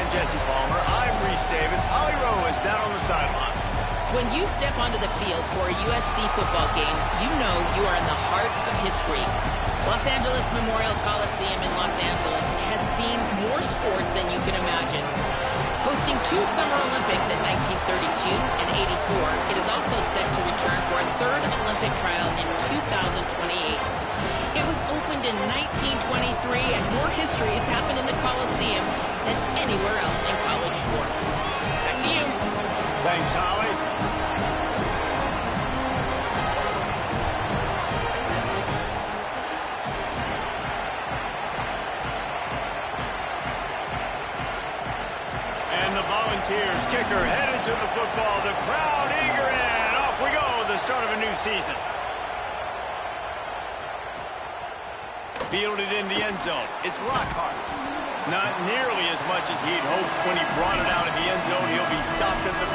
Jesse Palmer. I'm Reese Davis. Holly Rowe is down on the sideline. When you step onto the field for a USC football game, you know you are in the heart of history. Los Angeles Memorial Coliseum in Los Angeles has seen more sports than you can imagine. Hosting 2 Summer Olympics in 1932 and 84, it is also set to return for a 3rd Olympic trial in 2028. It was opened in 1923, and more history has happened in the Coliseum than anywhere else in college sports. Back to you. Thanks, Holly. And the Volunteers kicker headed to the football. The crowd eager, and off we go. The start of a new season. Fielded in the end zone. It's Lockhart. Not nearly as much as he'd hoped when he brought it out of the end zone. He'll be stopped at the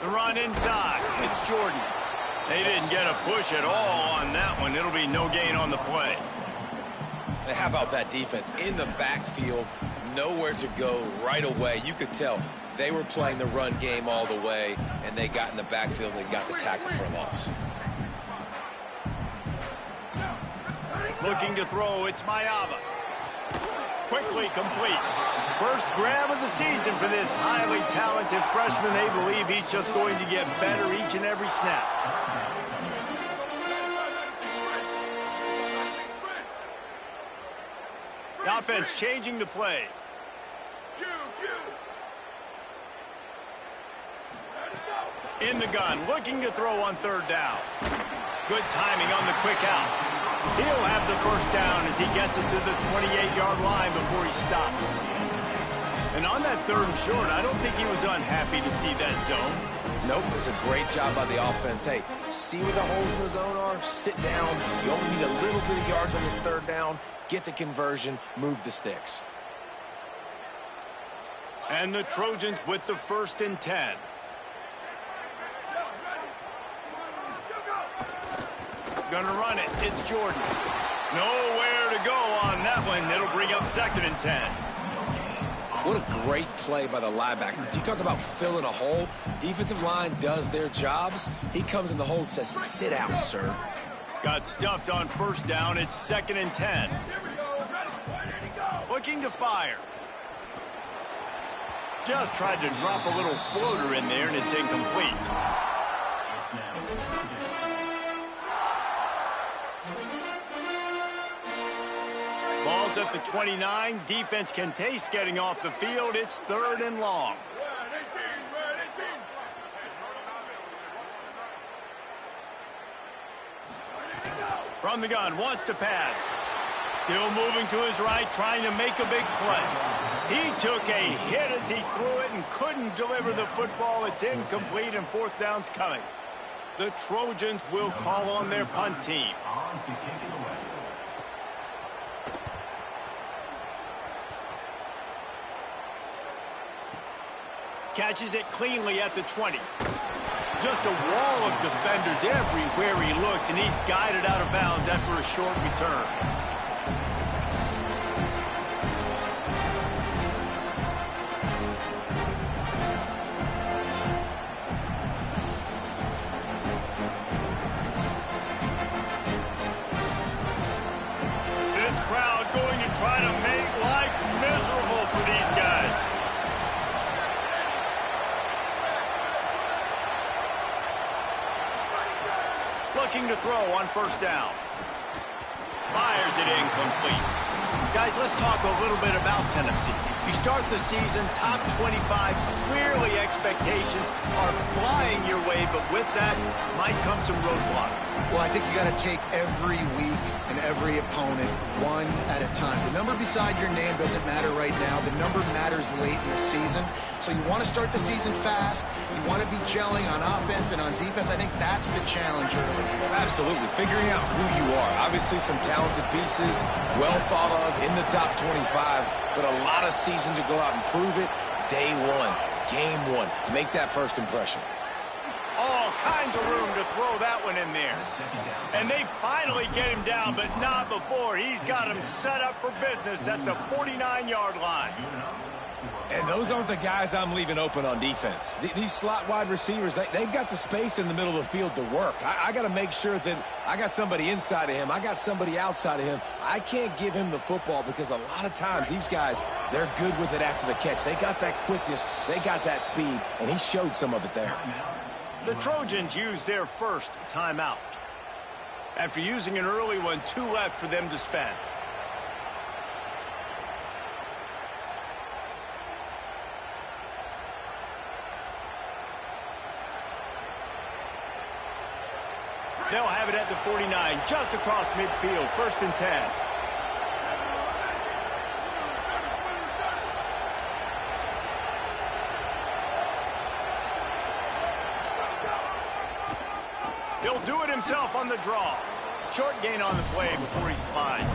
15. The run inside. It's Jordan. They didn't get a push at all on that one. It'll be no gain on the play. How about that defense in the backfield, nowhere to go right away. You could tell they were playing the run game all the way, and they got in the backfield and got the tackle for a loss. Looking to throw, it's Mayava. Quickly complete. First grab of the season for this highly talented freshman. They believe he's just going to get better each and every snap. The offense changing the play. In the gun, looking to throw on 3rd down. Good timing on the quick out. He'll have the first down as he gets it to the 28-yard line before he stopped. And on that 3rd and short, I don't think he was unhappy to see that zone. Nope, it was a great job by the offense. Hey, see where the holes in the zone are? Sit down. You only need a little bit of yards on this 3rd down. Get the conversion, move the sticks. And the Trojans with the 1st and 10. Gonna run it. It's Jordan. Nowhere to go on that one. It'll bring up 2nd and 10. What a great play by the linebacker. You talk about filling a hole. Defensive line does their jobs. He comes in the hole and says, sit out, sir. Got stuffed on 1st down. It's 2nd and 10. Looking to fire. Just tried to drop a little floater in there, and it's incomplete. Ball's at the 29. Defense can taste getting off the field. It's 3rd and long. From the gun, wants to pass. Still moving to his right, trying to make a big play. He took a hit as he threw it and couldn't deliver the football. It's incomplete, and 4th down's coming. The Trojans will call on their punt team. Catches it cleanly at the 20. Just a wall of defenders everywhere he looks, and he's guided out of bounds after a short return. This crowd going to try to make life miserable for these guys. Looking to throw on 1st down. Fires it incomplete. Guys, let's talk a little bit about Tennessee. You start the season top 25. Clearly expectations are flying your way, but with that might come some roadblocks. Well, I think you got to take every week and every opponent one at a time. The number beside your name doesn't matter right now. The number matters late in the season. So you want to start the season fast. You want to be gelling on offense and on defense. I think that's the challenge early. Absolutely. Figuring out who you are. Obviously some talented pieces, well thought of in the top 25, but a lot of season to go out and prove it. day one, game one. Make that first impression. All kinds of room to throw that one in there. And they finally get him down, but not before. He's got him set up for business at the 49-yard line. And those aren't the guys I'm leaving open on defense. These slot wide receivers, they've got the space in the middle of the field to work. I got to make sure that I got somebody inside of him. I got somebody outside of him. I can't give him the football because a lot of times these guys, they're good with it after the catch. They got that quickness. They got that speed, and he showed some of it there. The Trojans use their first timeout. After using an early one, 2 left for them to spend. They'll have it at the 49, just across midfield, 1st and 10. He'll do it himself on the draw. Short gain on the play before he slides.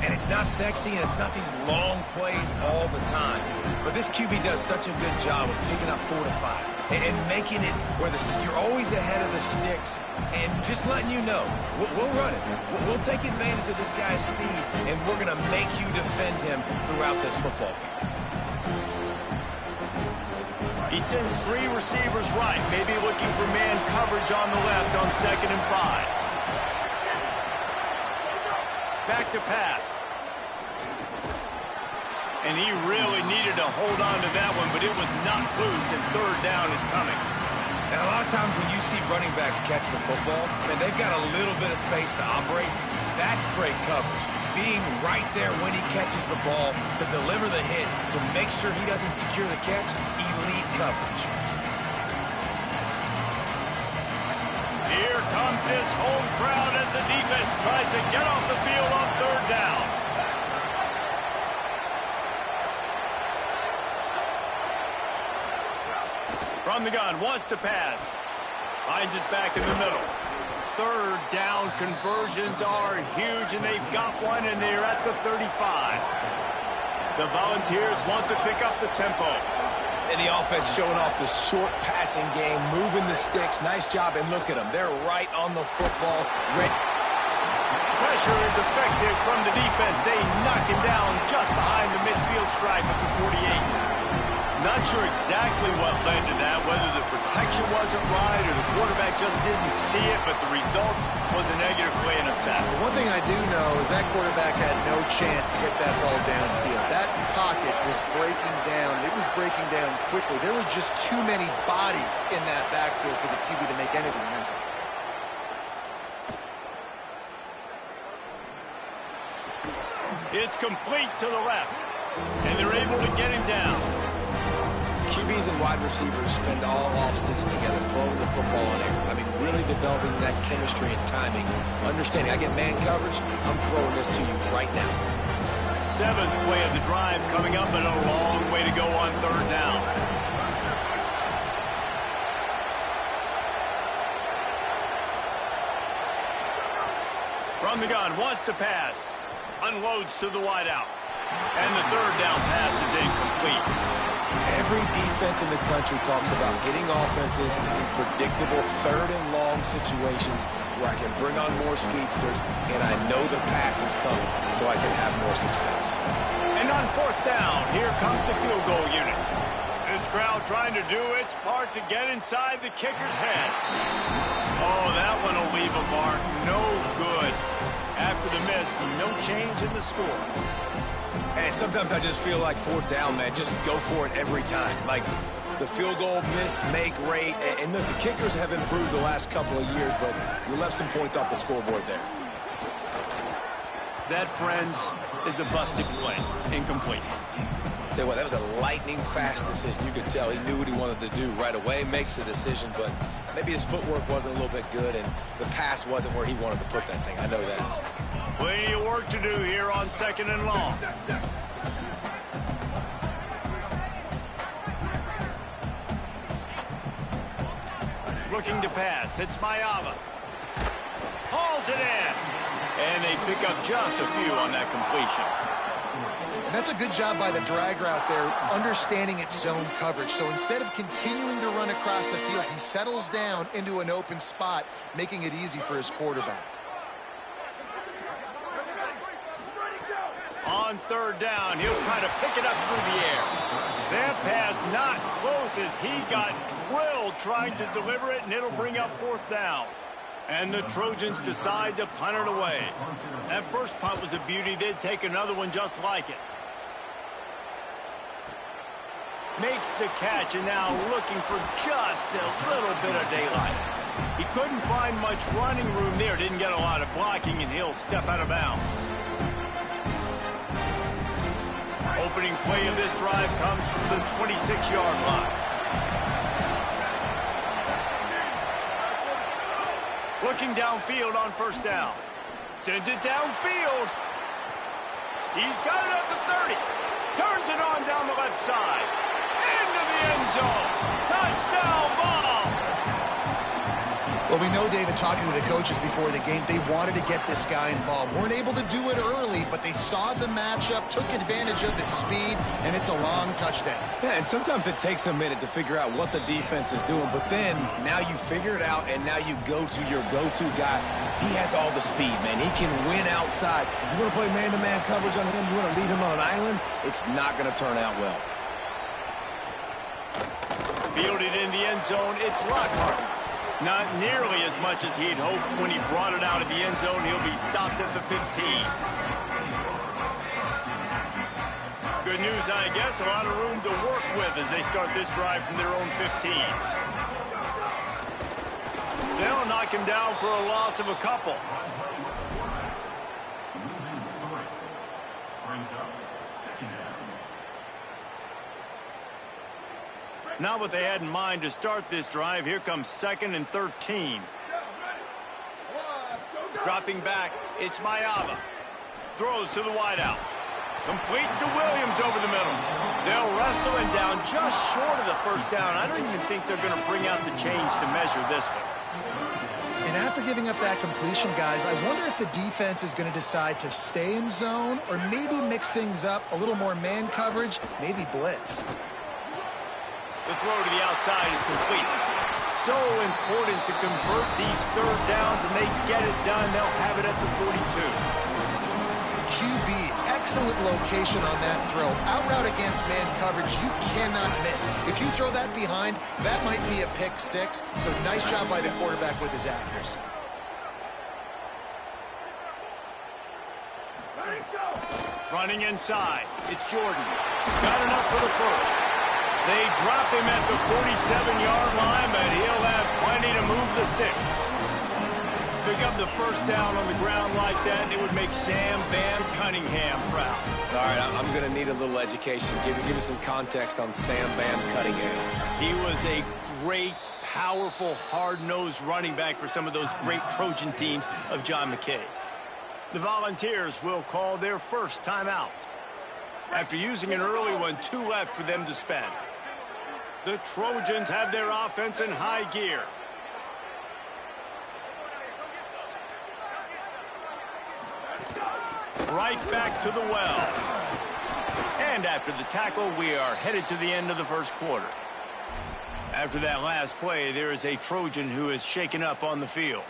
And it's not sexy, and it's not these long plays all the time. But this QB does such a good job of picking up 4 to 5 and making it where you're always ahead of the sticks and just letting you know, we'll run it. We'll take advantage of this guy's speed, and we're going to make you defend him throughout this football game. He sends 3 receivers right, maybe looking for man coverage on the left on 2nd and 5. Back to pass. And he really needed to hold on to that one, but it was not loose, and 3rd down is coming. And a lot of times when you see running backs catch the football, and they've got a little bit of space to operate, that's great coverage. Being right there when he catches the ball to deliver the hit, to make sure he doesn't secure the catch, elite coverage. Here comes this home crowd as the defense tries to get off the field on 3rd down. From the gun, wants to pass. Finds his back in the middle. 3rd down conversions are huge, and they've got one, and they're at the 35. The Volunteers want to pick up the tempo. And the offense showing off the short passing game, moving the sticks. Nice job, and look at them. They're right on the football. Pressure is effective from the defense. They knock him down just behind the midfield stripe at the 48. Not sure exactly what led to that, whether the protection wasn't right or the quarterback just didn't see it, but the result was a negative play and a sack. One thing I do know is that quarterback had no chance to get that ball downfield. That pocket was breaking down. It was breaking down quickly. There were just too many bodies in that backfield for the QB to make anything happen. It's complete to the left, and they're able to get him down. QBs and wide receivers spend all offseason together throwing the football in air. I mean, really developing that chemistry and timing. Understanding, I get man coverage, I'm throwing this to you right now. 7th play of the drive coming up, and a long way to go on 3rd down. From the gun, wants to pass. Unloads to the wideout. And the 3rd down pass is incomplete. Every defense in the country talks about getting offenses in predictable 3rd and long situations where I can bring on more speedsters and I know the pass is coming so I can have more success. And on 4th down, here comes the field goal unit. This crowd trying to do its part to get inside the kicker's head. Oh, that one will leave a mark. No good. After the miss, no change in the score. And sometimes I just feel like 4th down, man, just go for it every time. Like the field goal miss, make rate. And listen, kickers have improved the last couple of years, but you left some points off the scoreboard there. That, friends, is a busted play. Incomplete. Tell you what, that was a lightning-fast decision. You could tell he knew what he wanted to do right away, makes the decision, but maybe his footwork wasn't a little bit good, and the pass wasn't where he wanted to put that thing. I know that. Plenty of work to do here on 2nd and long. Looking to pass. It's Mayava. Hauls it in. And they pick up just a few on that completion. That's a good job by the drag route there, understanding its zone coverage. So instead of continuing to run across the field, he settles down into an open spot, making it easy for his quarterback. On third down, he'll try to pick it up through the air. That pass not close as he got drilled trying to deliver it, and it'll bring up fourth down. And the Trojans decide to punt it away. That first punt was a beauty. They'd take another one just like it. Makes the catch, and now looking for just a little bit of daylight. He couldn't find much running room there. Didn't get a lot of blocking, and he'll step out of bounds. Opening play of this drive comes from the 26-yard line. Looking downfield on first down. Sends it downfield. He's got it at the 30. Turns it on down the left side. Into the end zone. Touchdown ball. Well, we know, David, talking to the coaches before the game, they wanted to get this guy involved. Weren't able to do it early, but they saw the matchup, took advantage of his speed, and it's a long touchdown. Yeah, and sometimes it takes a minute to figure out what the defense is doing, but then now you figure it out, and now you go to your go-to guy. He has all the speed, man. He can win outside. You want to play man-to-man coverage on him? You want to lead him on an island? It's not going to turn out well. Fielded in the end zone, it's Lockhart. Not nearly as much as he'd hoped when he brought it out of the end zone. He'll be stopped at the 15. Good news, I guess. A lot of room to work with as they start this drive from their own 15. They'll knock him down for a loss of a couple. Not what they had in mind to start this drive. Here comes 2nd and 13. Dropping back, it's Mayava. Throws to the wideout. Complete to Williams over the middle. They'll wrestle him down just short of the first down. I don't even think they're going to bring out the chains to measure this one. And after giving up that completion, guys, I wonder if the defense is going to decide to stay in zone or maybe mix things up, a little more man coverage, maybe blitz. The throw to the outside is complete. So important to convert these third downs, and they get it done. They'll have it at the 42. QB, excellent location on that throw. Out route against man coverage, you cannot miss. If you throw that behind, that might be a pick six. So nice job by the quarterback with his accuracy. Running inside, it's Jordan. Got enough for the first. They drop him at the 47-yard line, but he'll have plenty to move the sticks. Pick up the first down on the ground like that, and it would make Sam Bam Cunningham proud. All right, I'm going to need a little education. Give me some context on Sam Bam Cunningham. He was a great, powerful, hard-nosed running back for some of those great Trojan teams of John McKay. The Volunteers will call their first timeout. After using an early one, 2 left for them to spend. The Trojans have their offense in high gear. Right back to the well. And after the tackle, we are headed to the end of the first quarter. After that last play, there is a Trojan who is shaken up on the field.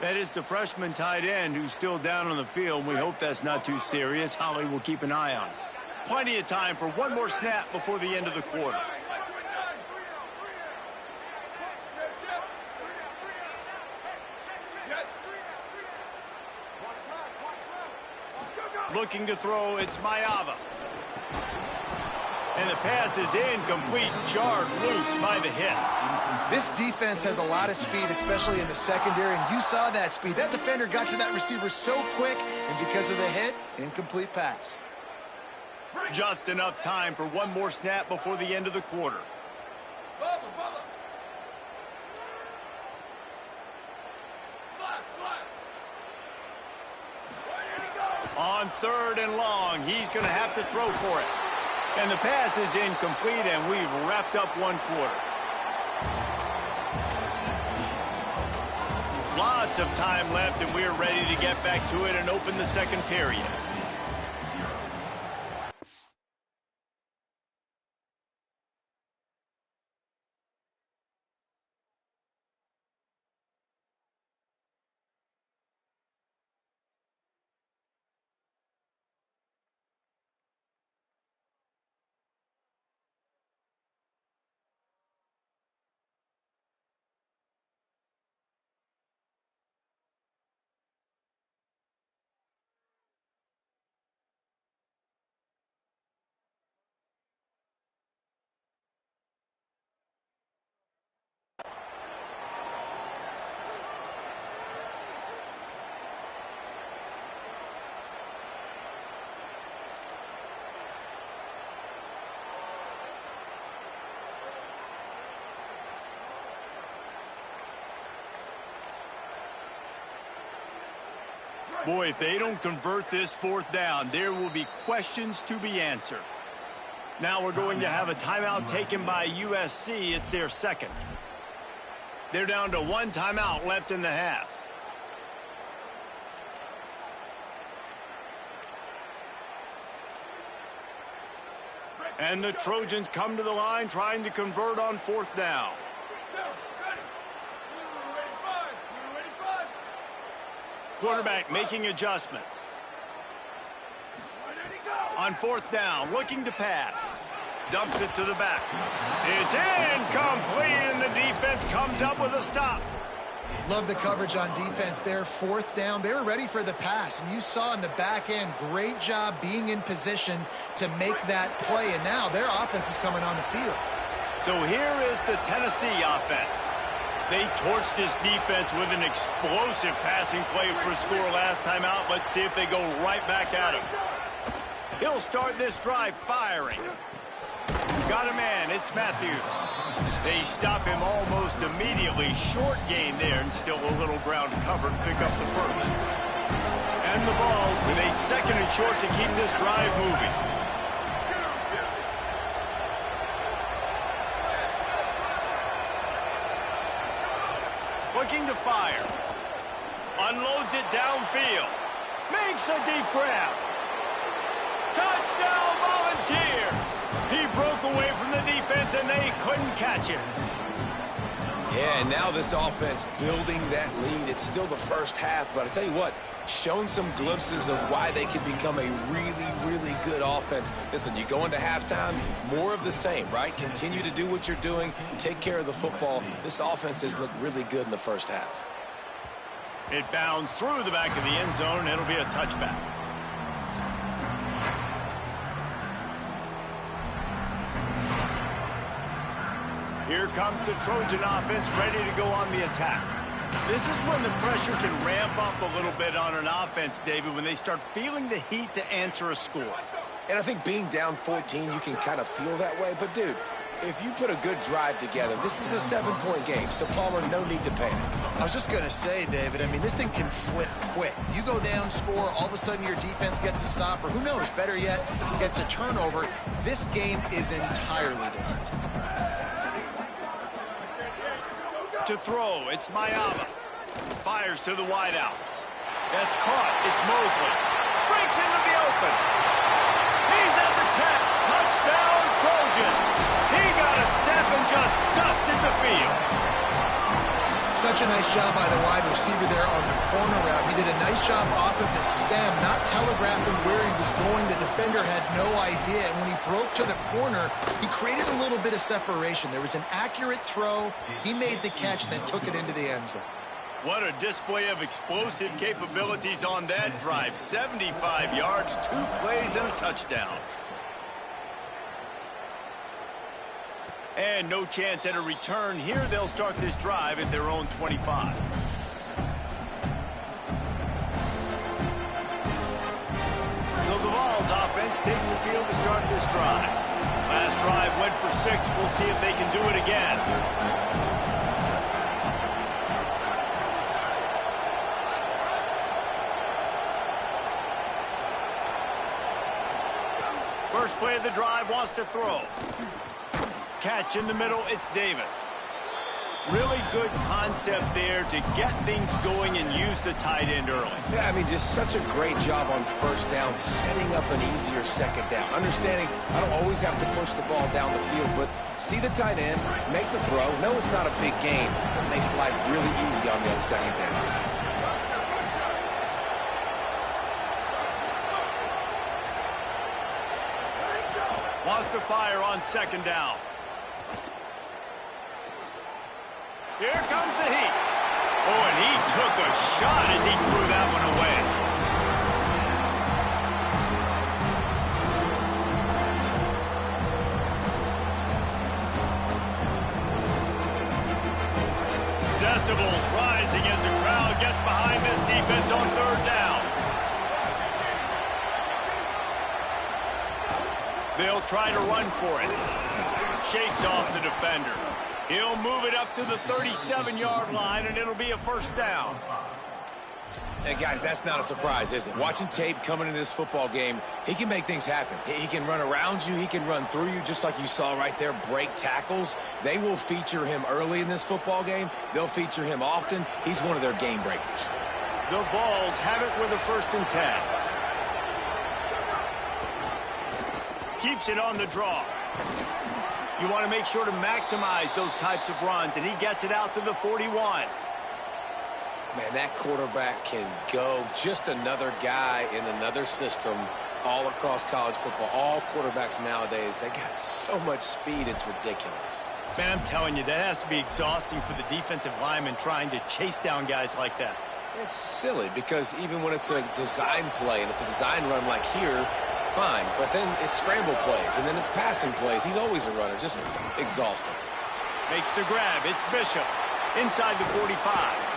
That is the freshman tight end who's still down on the field. We hope that's not too serious. Holly will keep an eye on it. Plenty of time for one more snap before the end of the quarter. Looking to throw, it's Mayava. And the pass is incomplete, jarred loose by the hit. This defense has a lot of speed, especially in the secondary, and you saw that speed. That defender got to that receiver so quick, and because of the hit, incomplete pass. Just enough time for one more snap before the end of the quarter. On 3rd and long, he's going to have to throw for it. And the pass is incomplete, and we've wrapped up one quarter. Lots of time left, and we're ready to get back to it and open the second period. Boy, if they don't convert this fourth down, there will be questions to be answered. Now we're going to have a timeout taken by USC. It's their second. They're down to one timeout left in the half. And the Trojans come to the line trying to convert on fourth down. Quarterback making adjustments. On fourth down, looking to pass. Dumps it to the back. It's incomplete, and the defense comes up with a stop. Love the coverage on defense there. Fourth down, they were ready for the pass. And you saw in the back end, great job being in position to make that play. And now their offense is coming on the field. So here is the Tennessee offense. They torched this defense with an explosive passing play for a score last time out. Let's see if they go right back at him. He'll start this drive firing. Got a man, it's Matthews. They stop him almost immediately. Short gain there and still a little ground covered. Pick up the first. And the balls with a second and short to keep this drive moving. Looking to fire. Unloads it downfield. Makes a deep grab. Touchdown Volunteers! He broke away from the defense and they couldn't catch him. Yeah, and now this offense building that lead. It's still the first half, but I tell you what, shown some glimpses of why they could become a really, really good offense. Listen, you go into halftime, more of the same, right? Continue to do what you're doing, take care of the football. This offense has looked really good in the first half. It bounds through the back of the end zone, and it'll be a touchback. Here comes the Trojan offense ready to go on the attack. This is when the pressure can ramp up a little bit on an offense, David, when they start feeling the heat to answer a score. And I think being down 14, you can kind of feel that way. But, dude, if you put a good drive together, this is a 7-point game. So, Palmer, no need to panic. I was just going to say, David, I mean, this thing can flip quick. You go down, score, all of a sudden your defense gets a stop, or who knows, better yet, gets a turnover. This game is entirely different. To throw, it's Mayava. Fires to the wideout. That's caught. It's Mosley. Breaks into the open. He's at the 10. Touchdown, Trojans. He got a step and just dusted the field. Such a nice job by the wide receiver there on the corner route. He did a nice job off of the stem, not telegraphing where he was going. The defender had no idea. And when he broke to the corner, he created a little bit of separation. There was an accurate throw. He made the catch and then took it into the end zone. What a display of explosive capabilities on that drive. 75 yards, 2 plays, and a touchdown. And no chance at a return here. They'll start this drive at their own 25. So the Vols offense takes the field to start this drive. Last drive went for 6. We'll see if they can do it again. First play of the drive, wants to throw. Catch in the middle, it's Davis. Really good concept there to get things going and use the tight end early. Yeah, I mean, just such a great job on first down, setting up an easier second down. Understanding I don't always have to push the ball down the field, but see the tight end, make the throw. No, it's not a big gain, but makes life really easy on that second down. Wants to fire on second down. Here comes the heat. Oh, and he took a shot as he threw that one away. Decibels rising as the crowd gets behind this defense on third down. They'll try to run for it. Shakes off the defender. He'll move it up to the 37-yard line, and it'll be a first down. And guys, that's not a surprise, is it? Watching tape coming into this football game, he can make things happen. He can run around you. He can run through you, just like you saw right there, break tackles. They will feature him early in this football game. They'll feature him often. He's one of their game breakers. The Vols have it with a 1st and 10. Keeps it on the draw. You want to make sure to maximize those types of runs, and he gets it out to the 41. Man, that quarterback can go. Just another guy in another system all across college football. All quarterbacks nowadays, they got so much speed, it's ridiculous. Man, I'm telling you, that has to be exhausting for the defensive lineman trying to chase down guys like that. It's silly because even when it's a design play and it's a design run like here, fine. But then it's scramble plays and then it's passing plays. He's always a runner, just exhausting. Makes the grab. It's Bishop inside the 45.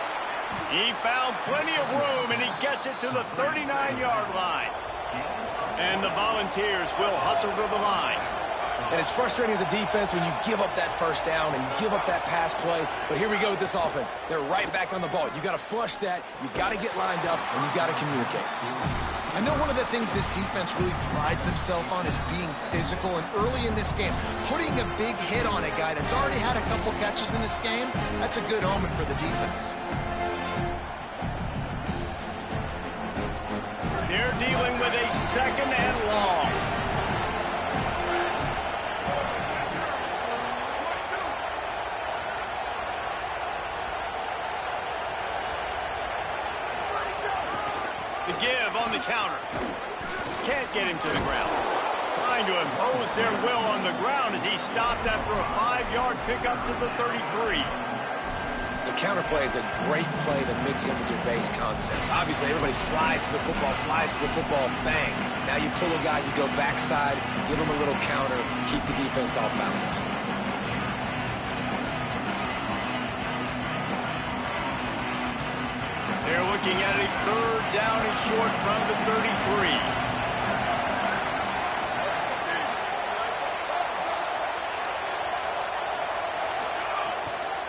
He found plenty of room, and he gets it to the 39-yard line. And the Volunteers will hustle to the line. And it's frustrating as a defense when you give up that first down and you give up that pass play. But here we go with this offense. They're right back on the ball. You got to flush that. You got to get lined up, and you got to communicate. I know one of the things this defense really prides themselves on is being physical, and early in this game, putting a big hit on a guy that's already had a couple catches in this game, that's a good omen for the defense. They're dealing with a 2nd and long. The give on the counter. Can't get him to the ground. Trying to impose their will on the ground as he stopped after a 5-yard pickup to the 33. The counter play is a great play to mix in with your base concepts. Obviously, everybody flies to the football, bang. Now you pull a guy, you go backside, give him a little counter, keep the defense off balance. They're looking at a 3rd down and short from the 33.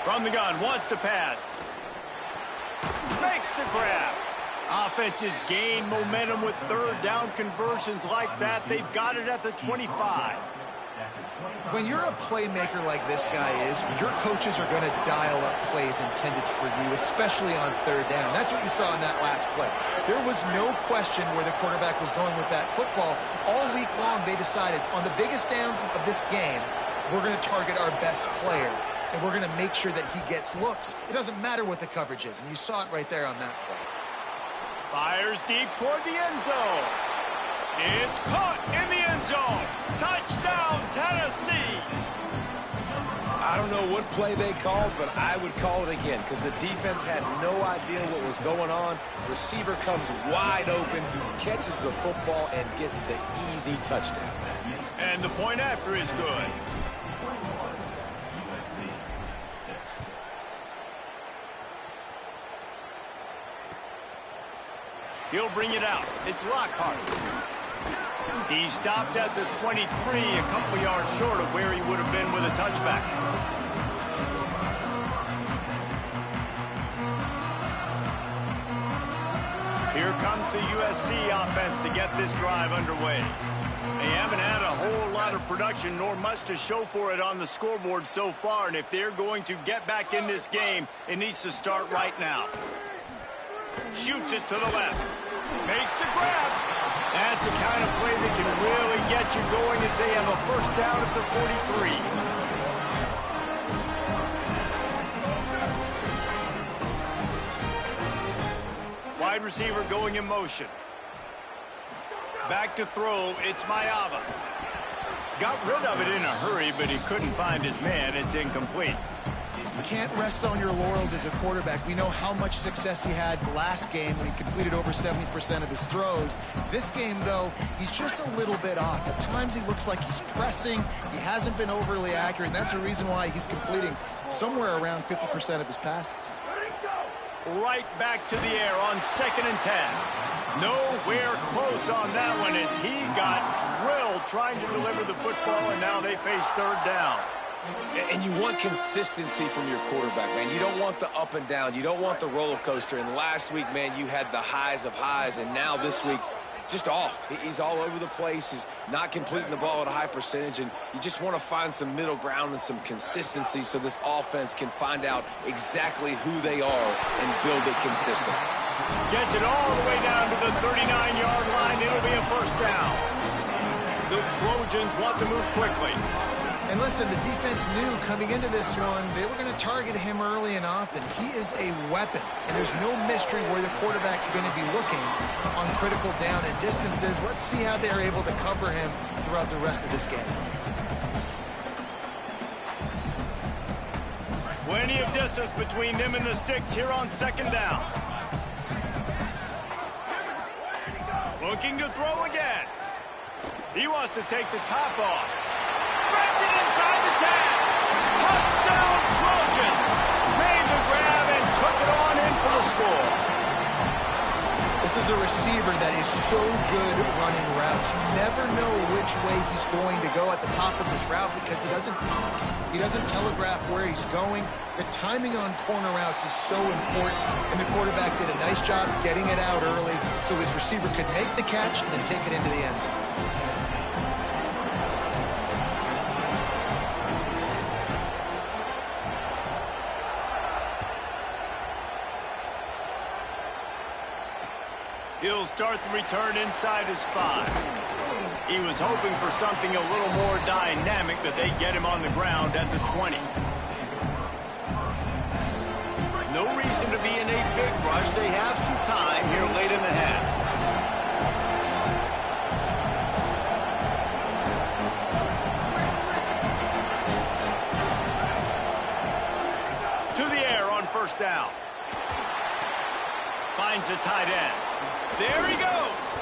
From the gun, wants to pass. Makes the grab. Offenses gain momentum with 3rd down conversions like that. They've got it at the 25. When you're a playmaker like this guy is, your coaches are going to dial up plays intended for you, especially on 3rd down. That's what you saw in that last play. There was no question where the quarterback was going with that football. All week long, they decided on the biggest downs of this game, we're going to target our best player, and we're going to make sure that he gets looks. It doesn't matter what the coverage is, and you saw it right there on that play. Fires deep toward the end zone. It's caught in the end zone. Touchdown, Tennessee. I don't know what play they called, but I would call it again because the defense had no idea what was going on. Receiver comes wide open, catches the football, and gets the easy touchdown. And the point after is good. He'll bring it out. It's Lockhart. He stopped at the 23, a couple yards short of where he would have been with a touchback. Here comes the USC offense to get this drive underway. They haven't had a whole lot of production, nor much to show for it on the scoreboard so far, and if they're going to get back in this game, it needs to start right now. Shoots it to the left. Makes the grab. That's the kind of play that can really get you going as they have a 1st down at the 43. Wide receiver going in motion. Back to throw. It's Mayava. Got rid of it in a hurry, but he couldn't find his man. It's incomplete. You can't rest on your laurels as a quarterback. We know how much success he had last game when he completed over 70% of his throws. This game, though, he's just a little bit off. At times he looks like he's pressing. He hasn't been overly accurate, and that's the reason why he's completing somewhere around 50% of his passes. Right back to the air on 2nd and 10. Nowhere close on that one as he got drilled trying to deliver the football, and now they face 3rd down. And you want consistency from your quarterback, man. You don't want the up and down. You don't want the roller coaster. And last week, man, you had the highs of highs. And now this week, just off. He's all over the place. He's not completing the ball at a high percentage. And you just want to find some middle ground and some consistency so this offense can find out exactly who they are and build it consistent. Gets it all the way down to the 39-yard line. It'll be a first down. The Trojans want to move quickly. And listen, the defense knew coming into this one, they were going to target him early and often. He is a weapon, and there's no mystery where the quarterback's going to be looking on critical down and distances. Let's see how they're able to cover him throughout the rest of this game. Plenty of distance between them and the sticks here on second down. Looking to throw again. He wants to take the top off. Grabs it inside the 10. Touchdown Trojans. Made the grab and took it on in for the score. This is a receiver that is so good running routes. You never know which way he's going to go at the top of this route because he doesn't peek. He doesn't telegraph where he's going. The timing on corner routes is so important, and the quarterback did a nice job getting it out early so his receiver could make the catch and then take it into the end zone. He'll start the return inside his 5. He was hoping for something a little more dynamic that they get him on the ground at the 20. No reason to be in a big rush. They have some time here late in the half. To the air on first down. Finds the tight end. There he goes.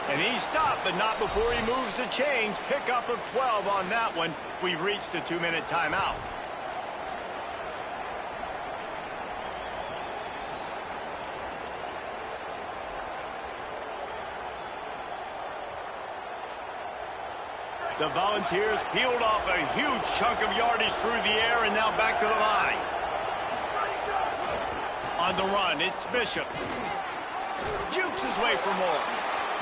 And he stopped, but not before he moves the chains. Pickup of 12 on that one. We've reached a 2-minute timeout. The Volunteers peeled off a huge chunk of yardage through the air and now back to the line. On the run, it's Bishop. Jukes his way for more.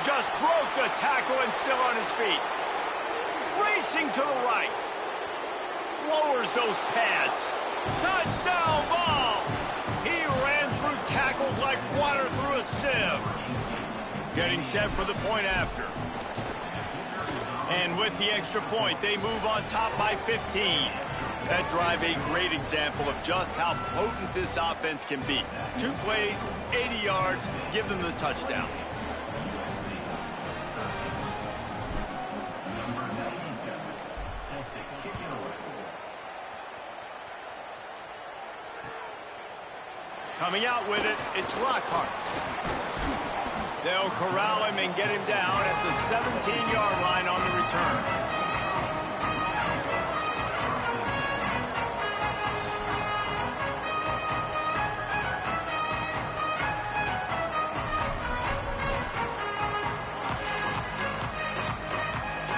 Just broke the tackle and still on his feet. Racing to the right. Lowers those pads. Touchdown Vols! He ran through tackles like water through a sieve. Getting set for the point after. And with the extra point, they move on top by 15. That drive a great example of just how potent this offense can be. 2 plays, 80 yards, give them the touchdown. Coming out with it, it's Lockhart. They'll corral him and get him down at the 17-yard line on the return.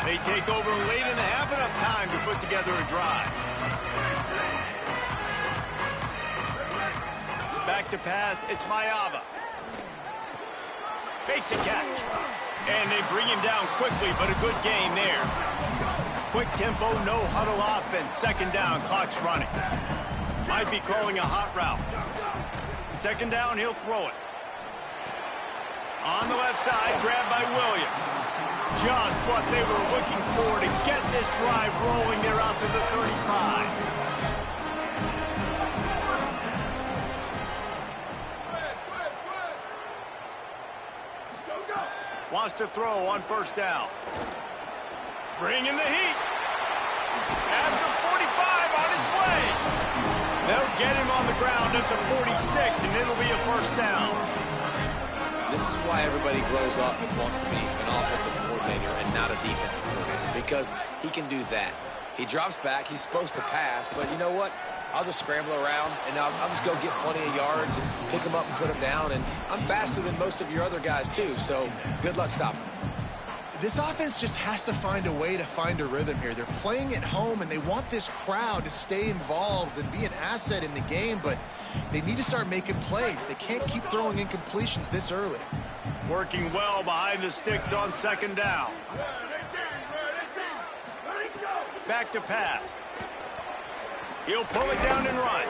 They take over late in the half, enough time to put together a drive. Back to pass, it's Mayava. Makes a catch. And they bring him down quickly, but a good game there. Quick tempo, no huddle offense. Second down, clock's running. Might be calling a hot route. Second down, he'll throw it. On the left side, grabbed by Williams. Just what they were looking for to get this drive rolling. They're out to the 35. Wants to throw on first down. Bringing the heat. At the 45 on his way. They'll get him on the ground at the 46, and it'll be a first down. This is why everybody grows up and wants to be an offensive coordinator and not a defensive coordinator, because he can do that. He drops back. He's supposed to pass, but you know what? I'll just scramble around, and I'll just go get plenty of yards and pick them up and put them down. And I'm faster than most of your other guys, too, so good luck stopping him. This offense just has to find a way to find a rhythm here. They're playing at home, and they want this crowd to stay involved and be an asset in the game, but they need to start making plays. They can't keep throwing incompletions this early. Working well behind the sticks on second down. Back to pass. He'll pull it down and run.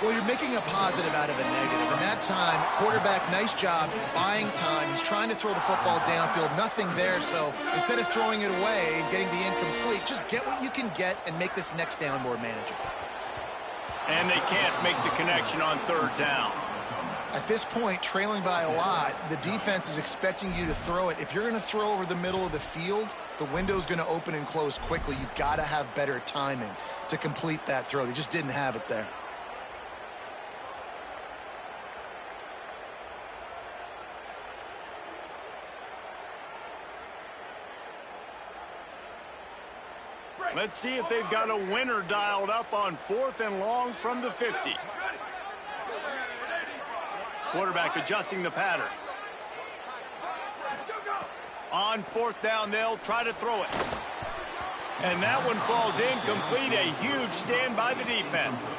Well, you're making a positive out of a negative. In that time, quarterback, nice job buying time. He's trying to throw the football downfield. Nothing there, so instead of throwing it away and getting the incomplete, just get what you can get and make this next down more manageable. And they can't make the connection on third down. At this point, trailing by a lot, the defense is expecting you to throw it. If you're going to throw over the middle of the field, the window's going to open and close quickly. You've got to have better timing to complete that throw. They just didn't have it there. Let's see if they've got a winner dialed up on 4th and long from the 50. Quarterback adjusting the pattern. On 4th down, they'll try to throw it. And that one falls incomplete. A huge stand by the defense.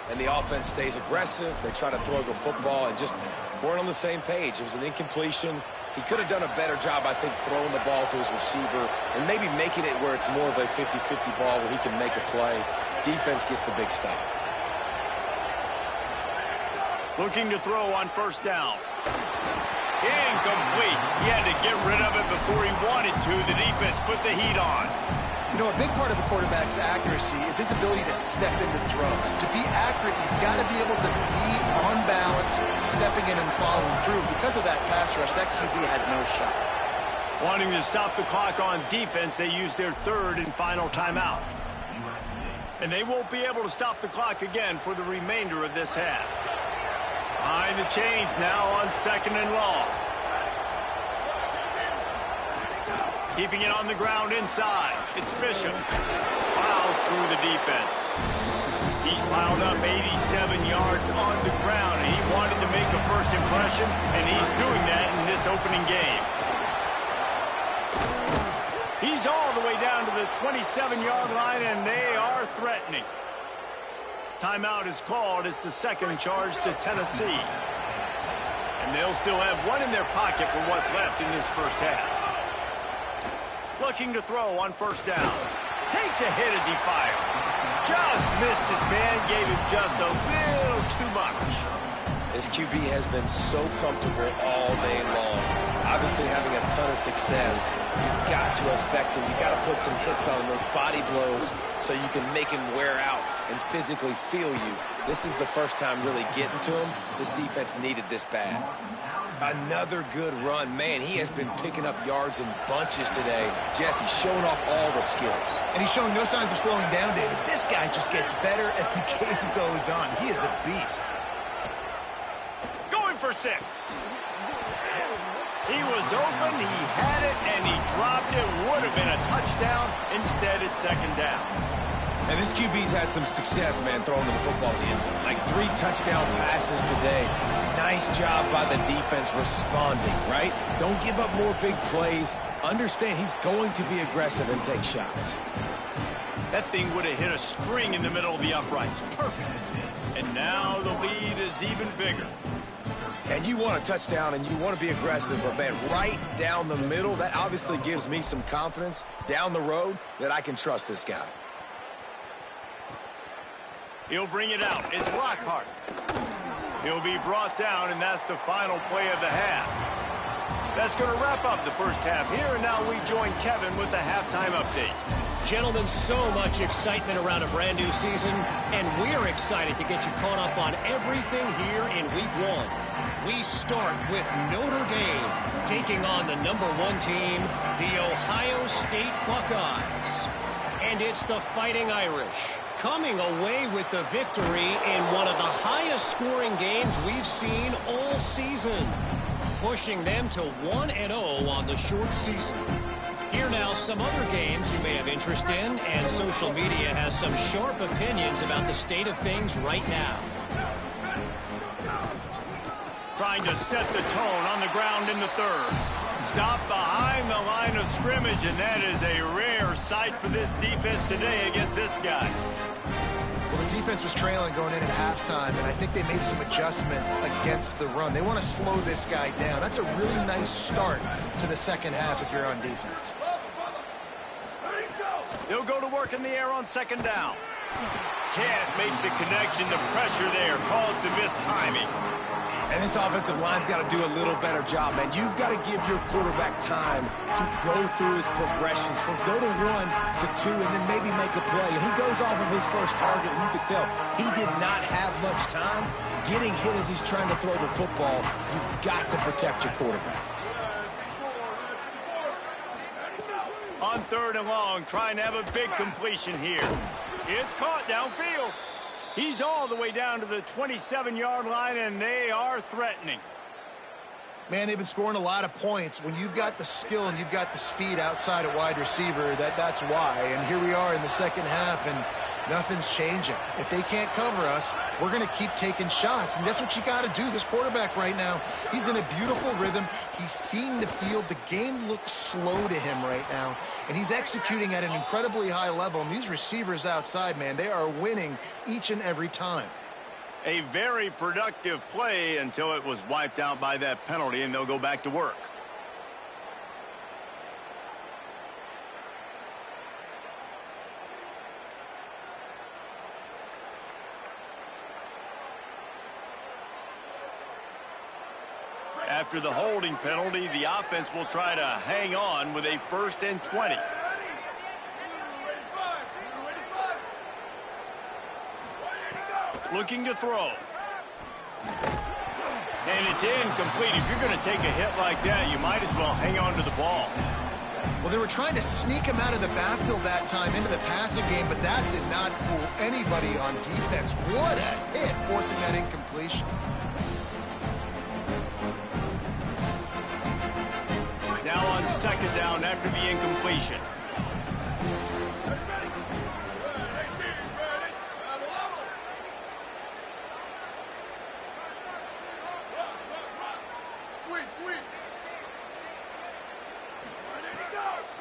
And the offense stays aggressive. They try to throw the football and just weren't on the same page. It was an incompletion. He could have done a better job, I think, throwing the ball to his receiver and maybe making it where it's more of a 50-50 ball where he can make a play. Defense gets the big stop. Looking to throw on 1st down. Incomplete. He had to get rid of it before he wanted to. The defense put the heat on. You know, a big part of a quarterback's accuracy is his ability to step into throws. To be accurate, he's got to be able to be on balance, stepping in and following through. Because of that pass rush, that QB had no shot. Wanting to stop the clock on defense, they use their 3rd and final timeout. And they won't be able to stop the clock again for the remainder of this half. Behind the chains now on 2nd and long. Keeping it on the ground inside. It's Bishop. Plows through the defense. He's piled up 87 yards on the ground, and he wanted to make a first impression, and he's doing that in this opening game. He's all the way down to the 27-yard line, and they are threatening. Timeout is called. It's the 2nd charge to Tennessee. And they'll still have one in their pocket for what's left in this first half. Looking to throw on 1st down. Takes a hit as he fires. Just missed his man, gave him just a little too much. This QB has been so comfortable all day long. Obviously having a ton of success. You've got to affect him. You've got to put some hits on him, those body blows, so you can make him wear out and physically feel you. This is the first time really getting to him. This defense needed this bad. Another good run. Man, he has been picking up yards in bunches today. Jesse showing off all the skills. And he's showing no signs of slowing down, David. This guy just gets better as the game goes on. He is a beast. Going for 6. He was open, he had it, and he dropped it. Would have been a touchdown. Instead, it's 2nd down. And this QB's had some success, man, throwing the football in the end zone. Like 3 touchdown passes today. Nice job by the defense responding, right? Don't give up more big plays. Understand he's going to be aggressive and take shots. That thing would have hit a string in the middle of the uprights. Perfect. And now the lead is even bigger. And you want a touchdown and you want to be aggressive, but man, right down the middle, that obviously gives me some confidence down the road that I can trust this guy. He'll bring it out. It's Lockhart. He'll be brought down, and that's the final play of the half. That's going to wrap up the first half here, and now we join Kevin with the halftime update. Gentlemen, so much excitement around a brand new season, and we're excited to get you caught up on everything here in Week 1. We start with Notre Dame taking on the #1 team, the Ohio State Buckeyes. And it's the Fighting Irish coming away with the victory in one of the highest scoring games we've seen all season, pushing them to 1-0 on the short season. Here now some other games you may have interest in, and social media has some sharp opinions about the state of things right now. Trying to set the tone on the ground in the 3rd. Stop behind the line of scrimmage, and that is a rare sight for this defense today against this guy. Well, the defense was trailing going in at halftime, and I think they made some adjustments against the run. They want to slow this guy down. That's a really nice start to the second half if you're on defense. They'll go to work in the air on second down. Can't make the connection. The pressure there caused the missed timing. And this offensive line's got to do a little better job, man. You've got to give your quarterback time to go through his progressions from go to 1 to 2 and then maybe make a play. And he goes off of his first target, and you could tell he did not have much time getting hit as he's trying to throw the football. You've got to protect your quarterback. On third and long, trying to have a big completion here. It's caught downfield. He's all the way down to the 27-yard line, and they are threatening. Man, they've been scoring a lot of points. When you've got the skill and you've got the speed outside at wide receiver, that's why. And here we are in the second half, and nothing's changing. If they can't cover us, we're going to keep taking shots, and that's what you got to do. This quarterback right now, he's in a beautiful rhythm. He's seeing the field. The game looks slow to him right now, and he's executing at an incredibly high level. And these receivers outside, man, they are winning each and every time. A very productive play until it was wiped out by that penalty, and they'll go back to work. After the holding penalty, the offense will try to hang on with a 1st and 20. Looking to throw. And it's incomplete. If you're going to take a hit like that, you might as well hang on to the ball. Well, they were trying to sneak him out of the backfield that time into the passing game, but that did not fool anybody on defense. What a hit, forcing that incompletion. Now on second down after the incompletion.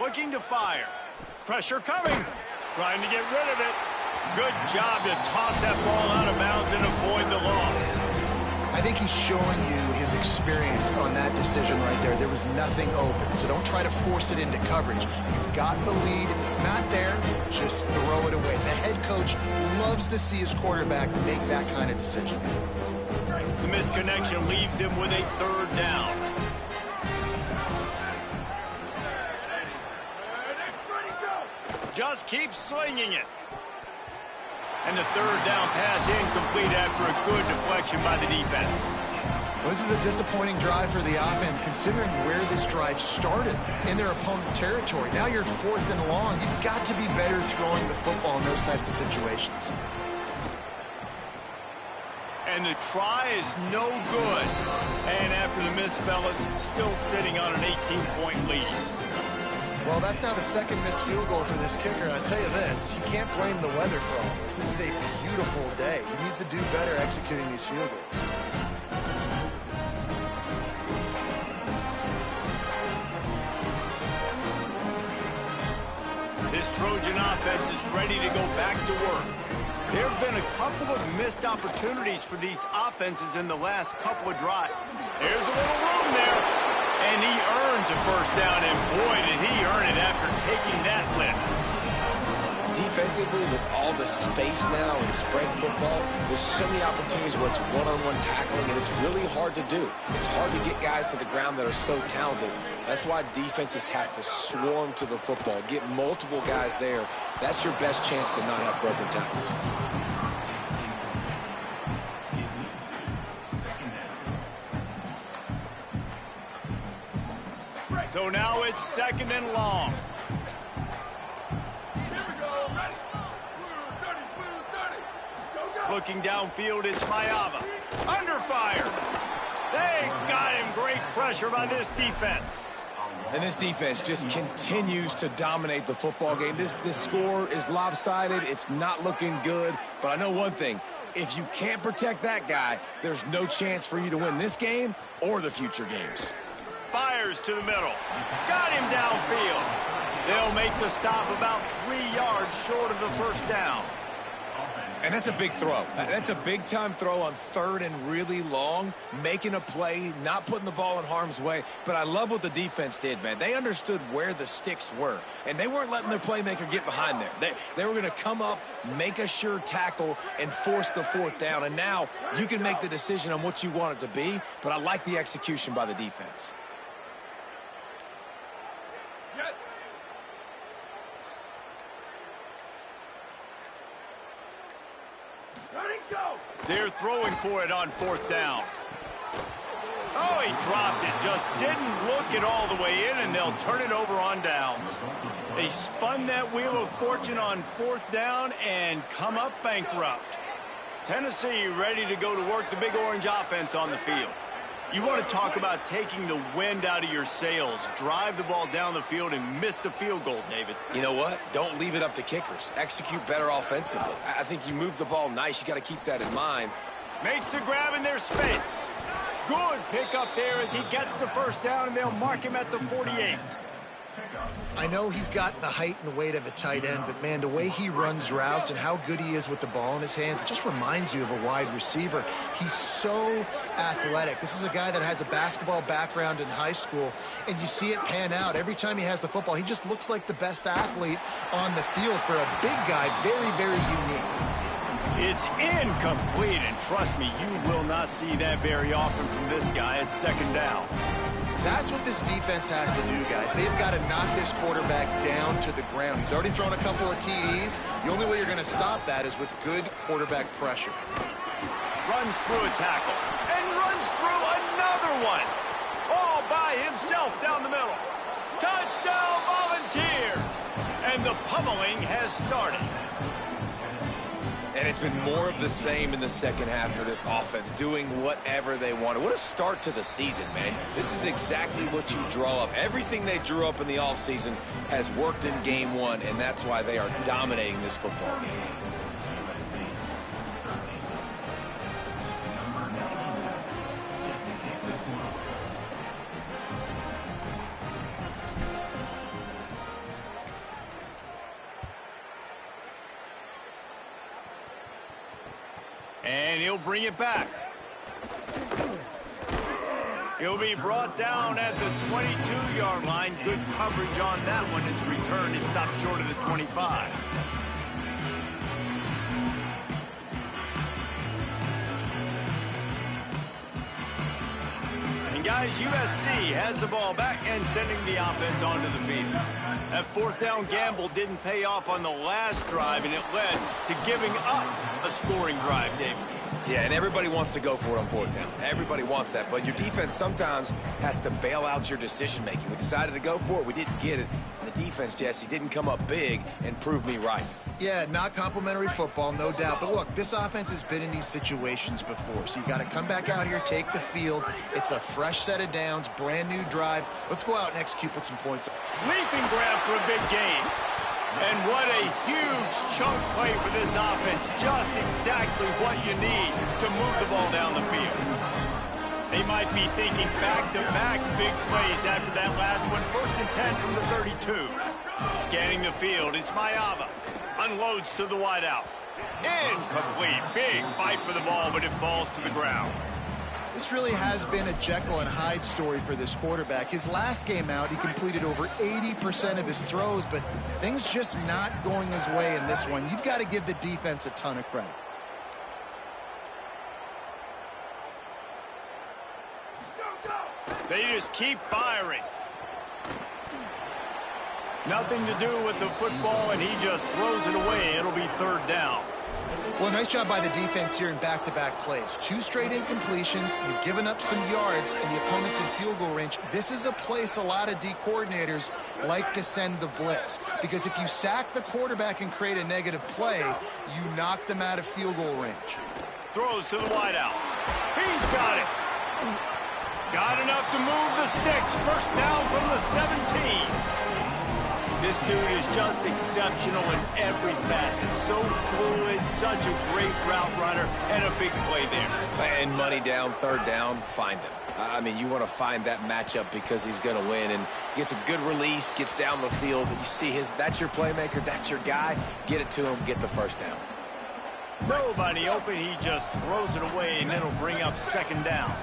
Looking to fire. Pressure coming. Trying to get rid of it. Good job to toss that ball out of bounds and avoid the loss. I think he's showing you his experience on that decision right there. There was nothing open, so don't try to force it into coverage. You've got the lead. If it's not there, just throw it away. The head coach loves to see his quarterback make that kind of decision. The misconnection leaves him with a third down. Just keep slinging it. And the third down pass incomplete after a good deflection by the defense. Well, this is a disappointing drive for the offense, considering where this drive started in their opponent territory. Now you're 4th and long. You've got to be better throwing the football in those types of situations. And the try is no good. And after the miss, fellas, still sitting on an 18-point lead. Well, that's now the second missed field goal for this kicker, and I'll tell you this, you can't blame the weather for all this. This is a beautiful day. He needs to do better executing these field goals. This Trojan offense is ready to go back to work. There have been a couple of missed opportunities for these offenses in the last couple of drives. There's a little room there. And he earns a first down, and boy, did he earn it after taking that lift. Defensively, with all the space now in spread football, there's so many opportunities where it's one-on-one tackling, and it's really hard to do. It's hard to get guys to the ground that are so talented. That's why defenses have to swarm to the football, get multiple guys there. That's your best chance to not have broken tackles. So now it's second and long. Looking downfield, it's Mayava. Under fire. They got him. Great pressure by this defense. And this defense just continues to dominate the football game. This score is lopsided. It's not looking good. But I know one thing. If you can't protect that guy, there's no chance for you to win this game or the future games. Fires Fires to the middle. Got him downfield. They'll make the stop about 3 yards short of the first down. And that's a big throw. That's a big-time throw on third and really long, making a play, not putting the ball in harm's way. But I love what the defense did, man. They understood where the sticks were, and they weren't letting their playmaker get behind there. They were going to come up, make a sure tackle, and force the fourth down. And now you can make the decision on what you want it to be, but I like the execution by the defense. They're throwing for it on fourth down. Oh, he dropped it. Just didn't look it all the way in, and they'll turn it over on downs. They spun that wheel of fortune on fourth down and come up bankrupt. Tennessee ready to go to work the Big Orange offense on the field. You want to talk about taking the wind out of your sails. Drive the ball down the field and miss the field goal, David. You know what? Don't leave it up to kickers. Execute better offensively. I think you move the ball nice. You got to keep that in mind. Makes the grab in their space. Good pick up there as he gets the first down, and they'll mark him at the 48. I know he's got the height and the weight of a tight end, but, man, the way he runs routes and how good he is with the ball in his hands, it just reminds you of a wide receiver. He's so athletic. This is a guy that has a basketball background in high school, and you see it pan out. Every time he has the football, he just looks like the best athlete on the field for a big guy. Very, very unique. It's incomplete, and trust me, you will not see that very often from this guy at second down. That's what this defense has to do, guys. They've got to knock this quarterback down to the ground. He's already thrown a couple of TDs. The only way you're going to stop that is with good quarterback pressure. Runs through a tackle and runs through another one. All by himself down the middle. Touchdown Volunteers! And the pummeling has started. And it's been more of the same in the second half for this offense, doing whatever they wanted. What a start to the season, man. This is exactly what you draw up. Everything they drew up in the offseason has worked in game one, and that's why they are dominating this football game. And he'll bring it back. He'll be brought down at the 22-yard line. Good coverage on that one. His return is stopped short of the 25. And guys, USC has the ball back and sending the offense onto the field. That fourth down gamble didn't pay off on the last drive, and it led to giving up a scoring drive, David. Yeah, and everybody wants to go for it on fourth down. Everybody wants that, but your defense sometimes has to bail out your decision-making. We decided to go for it. We didn't get it. The defense, Jesse, didn't come up big and prove me right. Yeah, not complimentary football, no doubt. But look, this offense has been in these situations before, so you got to come back out here, take the field. It's a fresh set of downs, brand new drive. Let's go out and execute with some points. Leaping grab for a big gain. And what a huge chunk play for this offense. Just exactly what you need to move the ball down the field. They might be thinking back-to-back big plays after that last one. 1st and 10 from the 32. Scanning the field, it's Mayava. Unloads to the wideout. Incomplete. Big fight for the ball, but it falls to the ground. This really has been a Jekyll and Hyde story for this quarterback. His last game out, he completed over 80% of his throws, but things just not going his way in this one. You've got to give the defense a ton of credit. They just keep firing. Nothing to do with the football, and he just throws it away. It'll be 3rd down. Well, nice job by the defense here in back-to-back plays. 2 straight incompletions. You've given up some yards, and the opponent's in field goal range. This is a place a lot of D coordinators like to send the blitz, because if you sack the quarterback and create a negative play, you knock them out of field goal range. Throws to the wideout. He's got it. Got enough to move the sticks. 1st down from the 17. This dude is just exceptional in every facet. So fluid, such a great route runner, and a big play there. And money down, 3rd down, find him. I mean, you want to find that matchup because he's going to win, and gets a good release, gets down the field. You see that's your playmaker, that's your guy. Get it to him, get the first down. Nobody open, he just throws it away, and it'll bring up second down.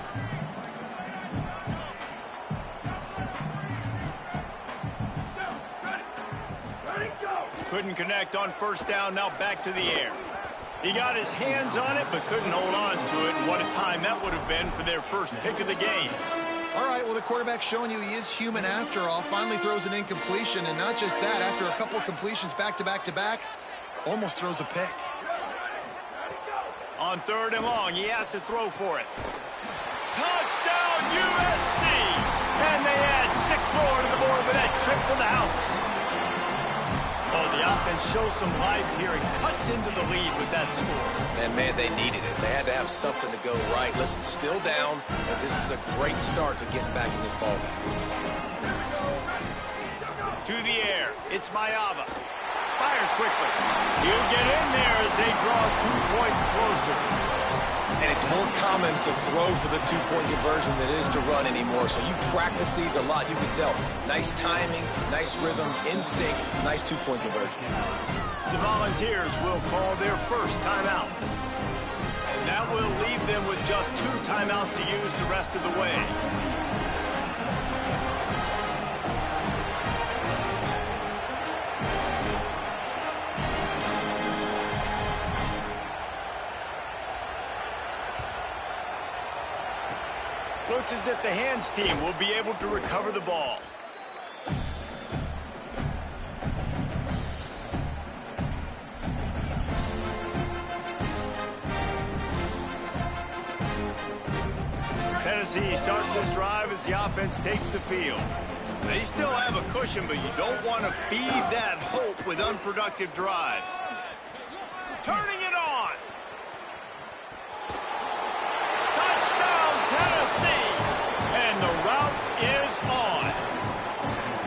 Couldn't connect on first down, now back to the air. He got his hands on it, but couldn't hold on to it, and what a time that would have been for their first pick of the game. All right, well, the quarterback's showing you he is human after all. Finally throws an incompletion, and not just that, after a couple of completions back-to-back-to-back, almost throws a pick. On third and long, he has to throw for it. Touchdown, USC! And they add 6 more to the board with that trip to the house. Oh, the offense shows some life here and cuts into the lead with that score. And, man, they needed it. They had to have something to go right. Listen, still down, but this is a great start to getting back in this ballgame. To the air, it's Maiava. Fires quickly. He'll get in there as they draw 2 points closer. And it's more common to throw for the 2-point conversion than it is to run anymore. So you practice these a lot. You can tell. Nice timing, nice rhythm, in sync, nice 2-point conversion. The Volunteers will call their first timeout. And that will leave them with just 2 timeouts to use the rest of the way. Looks as if the hands team will be able to recover the ball. Tennessee starts this drive as the offense takes the field. They still have a cushion, but you don't want to feed that hope with unproductive drives. Turning it on. Touchdown, Tennessee. And the route is on.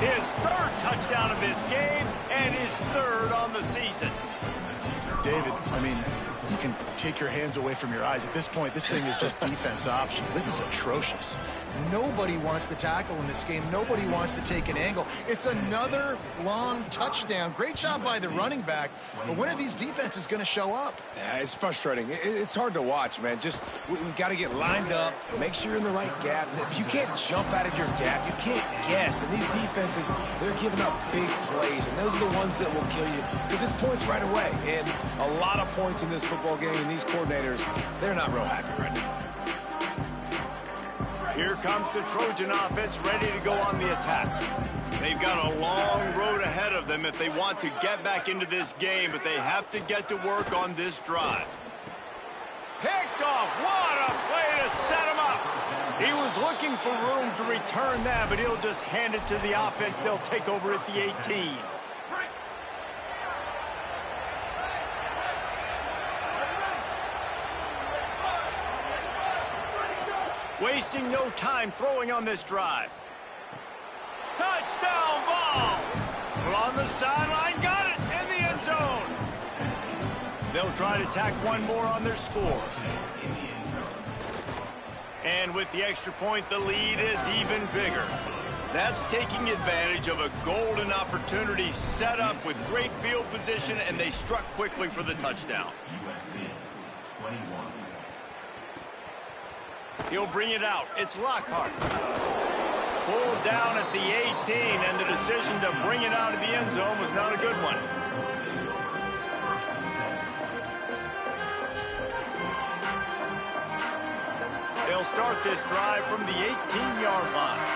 His 3rd touchdown of this game and his 3rd on the season. David, I mean, you can take your hands away from your eyes. At this point, this thing is just defense option. This is atrocious. Nobody wants to tackle in this game. Nobody wants to take an angle. It's another long touchdown. Great job by the running back. But when are these defenses going to show up? Yeah, it's frustrating. It's hard to watch, man. Just, we've got to get lined up, make sure you're in the right gap. You can't jump out of your gap. You can't guess. And these defenses, they're giving up big plays, and those are the ones that will kill you because it's points right away. And a lot of points in this football game, and these coordinators, they're not real happy right now. Here comes the Trojan offense ready to go on the attack. They've got a long road ahead of them if they want to get back into this game, but they have to get to work on this drive. Picked off. What a play to set him up. He was looking for room to return that, but he'll just hand it to the offense. They'll take over at the 18. Wasting no time throwing on this drive. Touchdown Vols! Well, on the sideline, got it in the end zone. They'll try to tack one more on their score. And with the extra point, the lead is even bigger. That's taking advantage of a golden opportunity set up with great field position, and they struck quickly for the touchdown. He'll bring it out. It's Lockhart. Pulled down at the 18, and the decision to bring it out of the end zone was not a good one. They'll start this drive from the 18-yard line.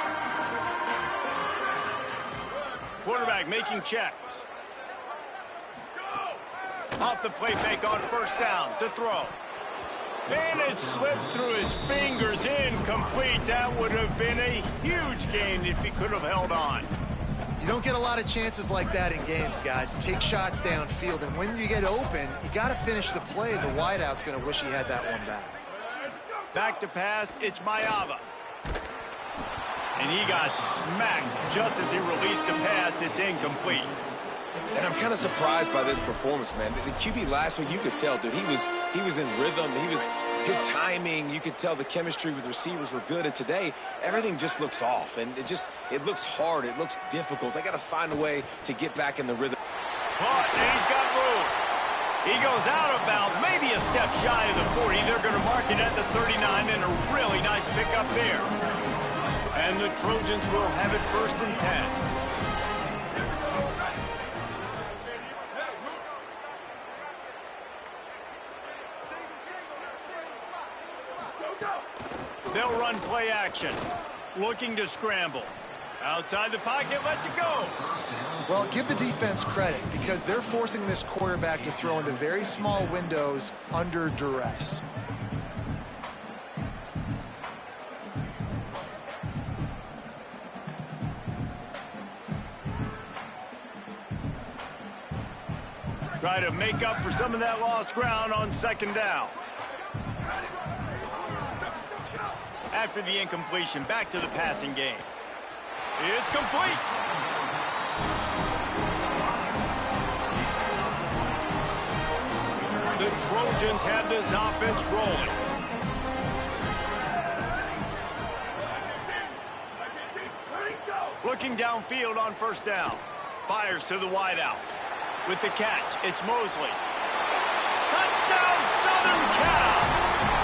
Quarterback making checks. Off the play fake on first down to throw. And it slips through his fingers, incomplete. That would have been a huge gain if he could have held on. You don't get a lot of chances like that in games, guys. Take shots downfield, and when you get open, you got to finish the play. The wideout's going to wish he had that one back. Back to pass, it's Maiava. And he got smacked just as he released the pass. It's incomplete. And I'm kind of surprised by this performance, man. The QB last week, you could tell, dude, he was in rhythm. good timing. You could tell the chemistry with receivers were good. And today, everything just looks off. And it looks hard. It looks difficult. They got to find a way to get back in the rhythm. Caught, and he's got room. He goes out of bounds, maybe a step shy of the 40. They're going to mark it at the 39, and a really nice pickup there. And the Trojans will have it 1st and 10. They'll run play action. Looking to scramble. Outside the pocket, lets it go. Well, give the defense credit because they're forcing this quarterback to throw into very small windows under duress. Try to make up for some of that lost ground on 2nd down. After the incompletion, back to the passing game. It's complete. The Trojans have this offense rolling. Looking downfield on 1st down. Fires to the wideout. With the catch, it's Mosley. Touchdown, Southern Cal!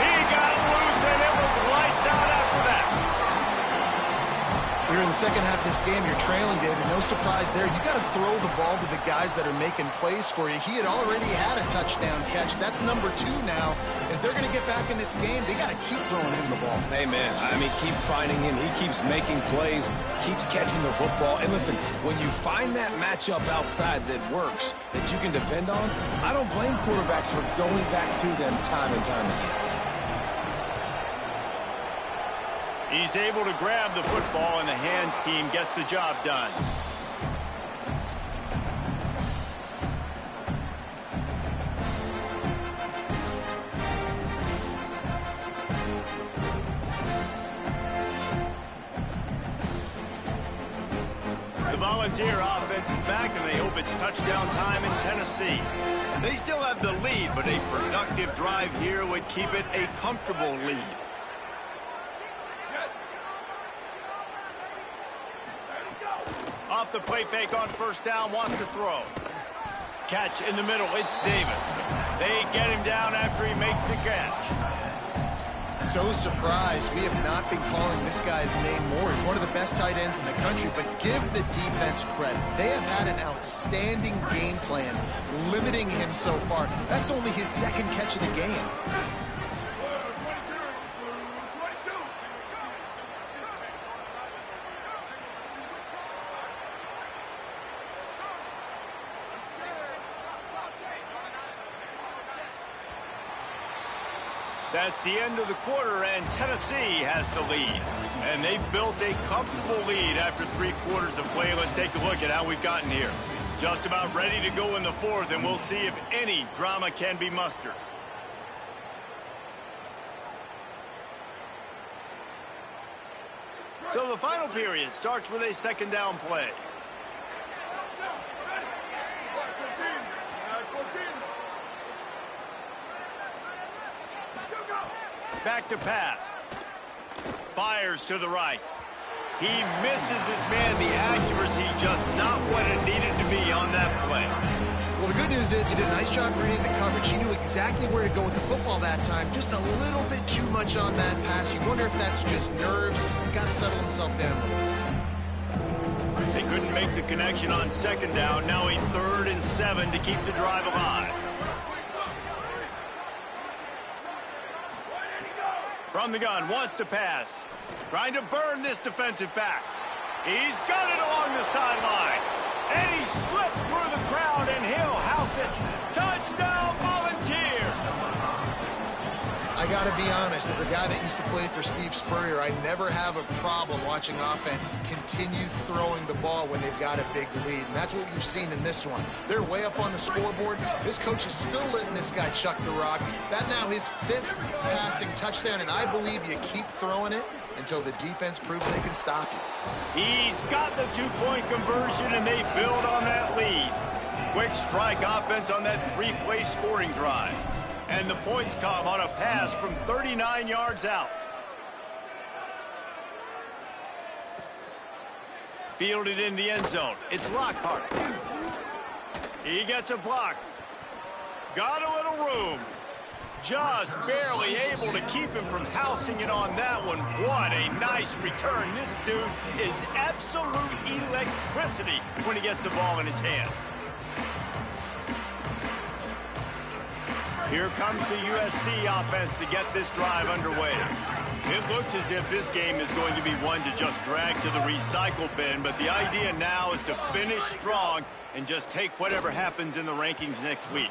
He got loose, and it was lights out after that. You're in the second half of this game. You're trailing, David. No surprise there. You got to throw the ball to the guys that are making plays for you. He had already had a touchdown catch. That's number 2 now. And if they're going to get back in this game, they got to keep throwing him the ball. Amen. I mean, keep finding him. He keeps making plays, keeps catching the football. And listen, when you find that matchup outside that works, that you can depend on, I don't blame quarterbacks for going back to them time and time again. He's able to grab the football, and the hands team gets the job done. The Volunteer offense is back, and they hope it's touchdown time in Tennessee. They still have the lead, but a productive drive here would keep it a comfortable lead. Off the play fake on 1st down, wants to throw. Catch in the middle, it's Davis. They get him down after he makes the catch. So surprised we have not been calling this guy's name more. He's one of the best tight ends in the country, but give the defense credit. They have had an outstanding game plan, limiting him so far. That's only his 2nd catch of the game. That's the end of the quarter, and Tennessee has the lead. And they've built a comfortable lead after 3 quarters of play. Let's take a look at how we've gotten here. Just about ready to go in the 4th, and we'll see if any drama can be mustered. So the final period starts with a 2nd down play. Back to pass. Fires to the right. He misses his man. The accuracy just not what it needed to be on that play. Well, the good news is he did a nice job reading the coverage. He knew exactly where to go with the football that time. Just a little bit too much on that pass. You wonder if that's just nerves. He's got to settle himself down a little. They couldn't make the connection on 2nd down. Now a 3rd and 7 to keep the drive alive. From the gun, wants to pass. Trying to burn this defensive back. He's got it along the sideline. And he slipped through the crowd, and he'll house it. Touchdown, Volunteers! I got to be honest, as a guy that used to play for Steve Spurrier, I never have a problem watching offenses continue throwing the ball when they've got a big lead. And that's what you've seen in this one. They're way up on the scoreboard. This coach is still letting this guy chuck the rock. That now his 5th passing touchdown, and I believe you keep throwing it until the defense proves they can stop you. He's got the 2-point conversion, and they build on that lead. Quick strike offense on that 3-play scoring drive. And the points come on a pass from 39 yards out. Fielded in the end zone. It's Lockhart. He gets a block. Got a little room. Just barely able to keep him from housing it on that one. What a nice return. This dude is absolute electricity when he gets the ball in his hands. Here comes the USC offense to get this drive underway. It looks as if this game is going to be one to just drag to the recycle bin, but the idea now is to finish strong and just take whatever happens in the rankings next week.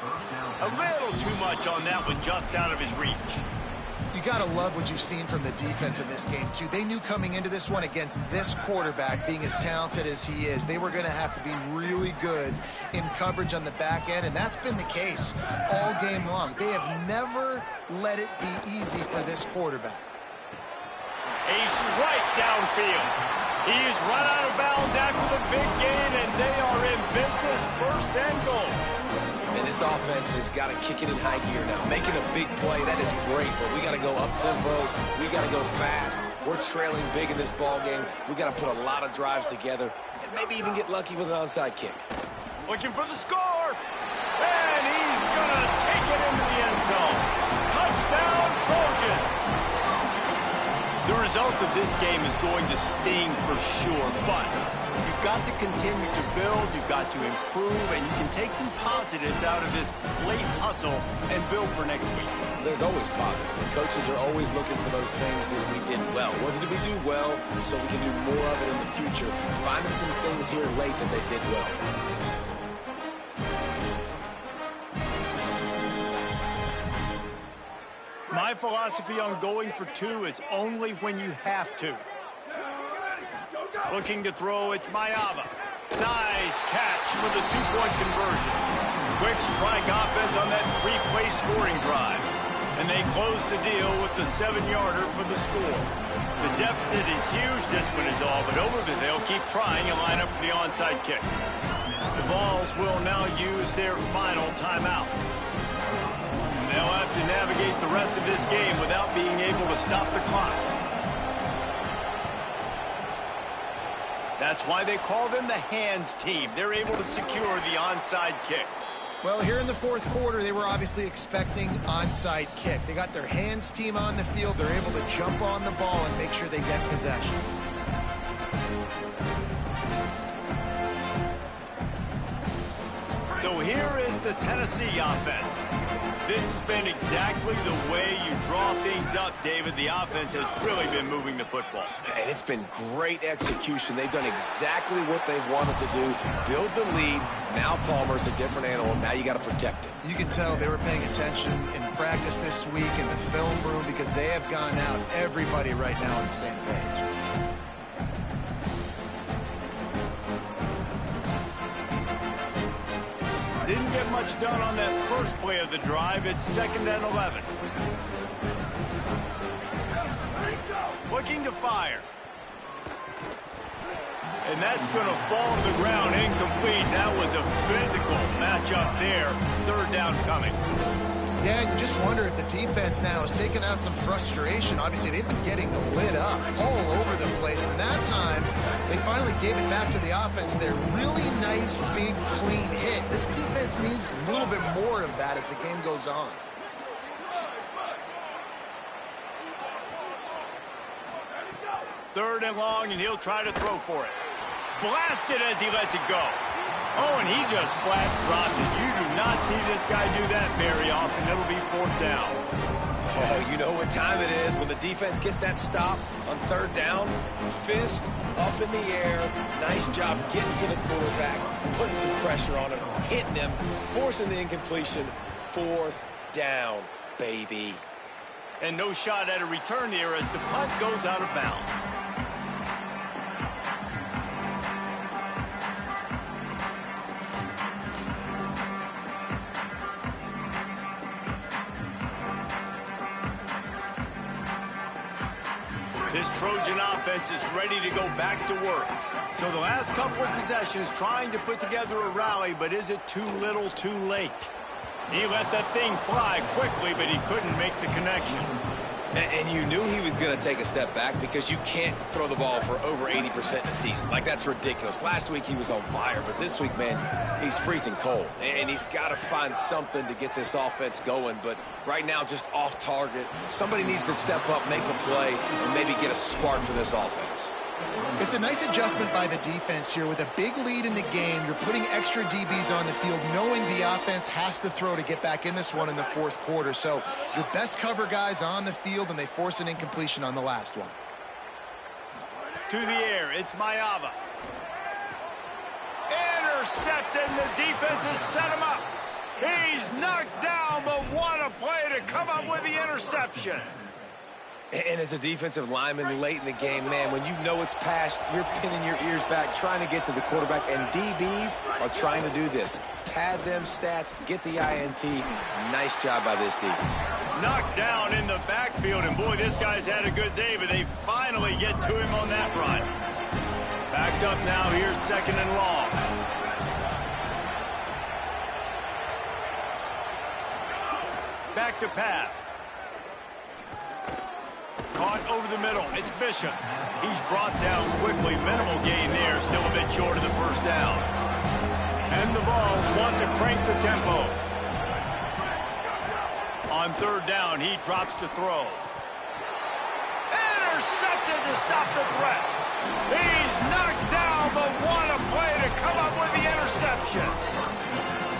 A little too much on that one, just out of his reach. You got to love what you've seen from the defense in this game, too. They knew coming into this one against this quarterback, being as talented as he is, they were going to have to be really good in coverage on the back end, and that's been the case all game long. They have never let it be easy for this quarterback. A strike downfield. He's run out of bounds after the big gain, and they are in business, first and goal. And this offense has got to kick it in high gear now. Making a big play, that is great, but we got to go up-tempo. We got to go fast. We're trailing big in this ball game. We got to put a lot of drives together and maybe even get lucky with an onside kick. Looking for the score. And he's going to take it into the end zone. Touchdown, Trojans. The result of this game is going to sting for sure, but you've got to continue to build, you've got to improve, and you can take some positives out of this late hustle and build for next week. There's always positives, and coaches are always looking for those things that we did well. What did we do well so we can do more of it in the future? Finding some things here late that they did well. My philosophy on going for two is only when you have to. Looking to throw, it's Mayava. Nice catch for the two-point conversion. Quick strike offense on that three-play scoring drive. And they close the deal with the 7-yarder for the score. The deficit is huge, this one is all, but Overton, they'll keep trying and line up for the onside kick. The Vols will now use their final timeout. They'll have to navigate the rest of this game without being able to stop the clock. That's why they call them the hands team. They're able to secure the onside kick. Well, here in the fourth quarter, they were obviously expecting onside kick. They got their hands team on the field. They're able to jump on the ball and make sure they get possession. So here is the Tennessee offense. This has been exactly the way you draw things up, David. The offense has really been moving the football. And it's been great execution. They've done exactly what they've wanted to do. Build the lead. Now Palmer's a different animal. Now you got to protect it. You can tell they were paying attention in practice this week in the film room because they have gone out, everybody right now on the same page. Didn't get much done on that first play of the drive. It's 2nd and 11. Looking to fire. And that's going to fall to the ground incomplete. That was a physical matchup there. 3rd down coming. Yeah, you just wonder if the defense now has taken out some frustration. Obviously, they've been getting lit up all over the place. And that time, they finally gave it back to the offense there. Really nice, big, clean hit. This defense needs a little bit more of that as the game goes on. Third and long, and he'll try to throw for it. Blasted as he lets it go. Oh, and he just flat dropped it. You do not see this guy do that very often. It'll be 4th down. Oh, you know what time it is when the defense gets that stop on 3rd down. Fist up in the air. Nice job getting to the quarterback, putting some pressure on him, hitting him, forcing the incompletion. 4th down, baby. And no shot at a return here as the punt goes out of bounds. This Trojan offense is ready to go back to work. So the last couple of possessions trying to put together a rally, but is it too little too late? He let that thing fly quickly, but he couldn't make the connection. And you knew he was going to take a step back because you can't throw the ball for over 80% in the season. Like, that's ridiculous. Last week he was on fire, but this week, man, he's freezing cold. And he's got to find something to get this offense going. But right now, just off target. Somebody needs to step up, make a play, and maybe get a spark for this offense. It's a nice adjustment by the defense here. With a big lead in the game, you're putting extra DBs on the field, knowing the offense has to throw to get back in this one in the fourth quarter. So your best cover guys on the field, and they force an incompletion on the last one. To the air, it's Maiava. Intercepted, and the defense has set him up. He's knocked down, but what a play to come up with the interception. And as a defensive lineman late in the game, man, when you know it's passed, you're pinning your ears back, trying to get to the quarterback, and DBs are trying to do this. Pad them stats, get the INT. Nice job by this defense. Knocked down in the backfield, and boy, this guy's had a good day, but they finally get to him on that run. Backed up now, here's 2nd and long. Back to pass. Caught over the middle. It's Bishop. He's brought down quickly. Minimal gain there. Still a bit short of the first down. And the Vols want to crank the tempo. On 3rd down, he drops to throw. Intercepted to stop the threat. He's knocked down, but what a play to come up with the interception.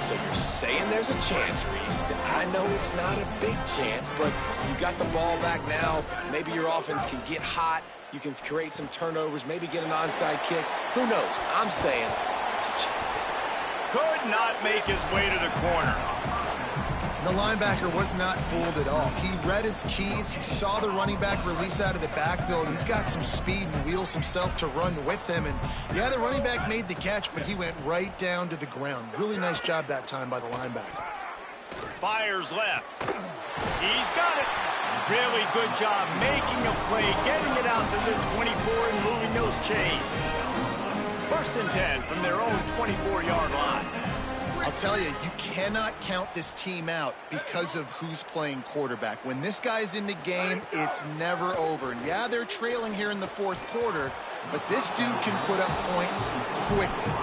So you're saying there's a chance, Reese. I know it's not a big chance, but you got the ball back now. Maybe your offense can get hot. You can create some turnovers, maybe get an onside kick. Who knows? I'm saying there's a chance. Could not make his way to the corner. The linebacker was not fooled at all. He read his keys. He saw the running back release out of the backfield. He's got some speed and wheels himself to run with him. And, yeah, the running back made the catch, but he went right down to the ground. Really nice job that time by the linebacker. Fires left. He's got it. Really good job making a play, getting it out to the 24 and moving those chains. 1st and 10 from their own 24-yard line. I'll tell you, you cannot count this team out because of who's playing quarterback. When this guy's in the game, it's never over. And yeah, they're trailing here in the 4th quarter, but this dude can put up points quickly.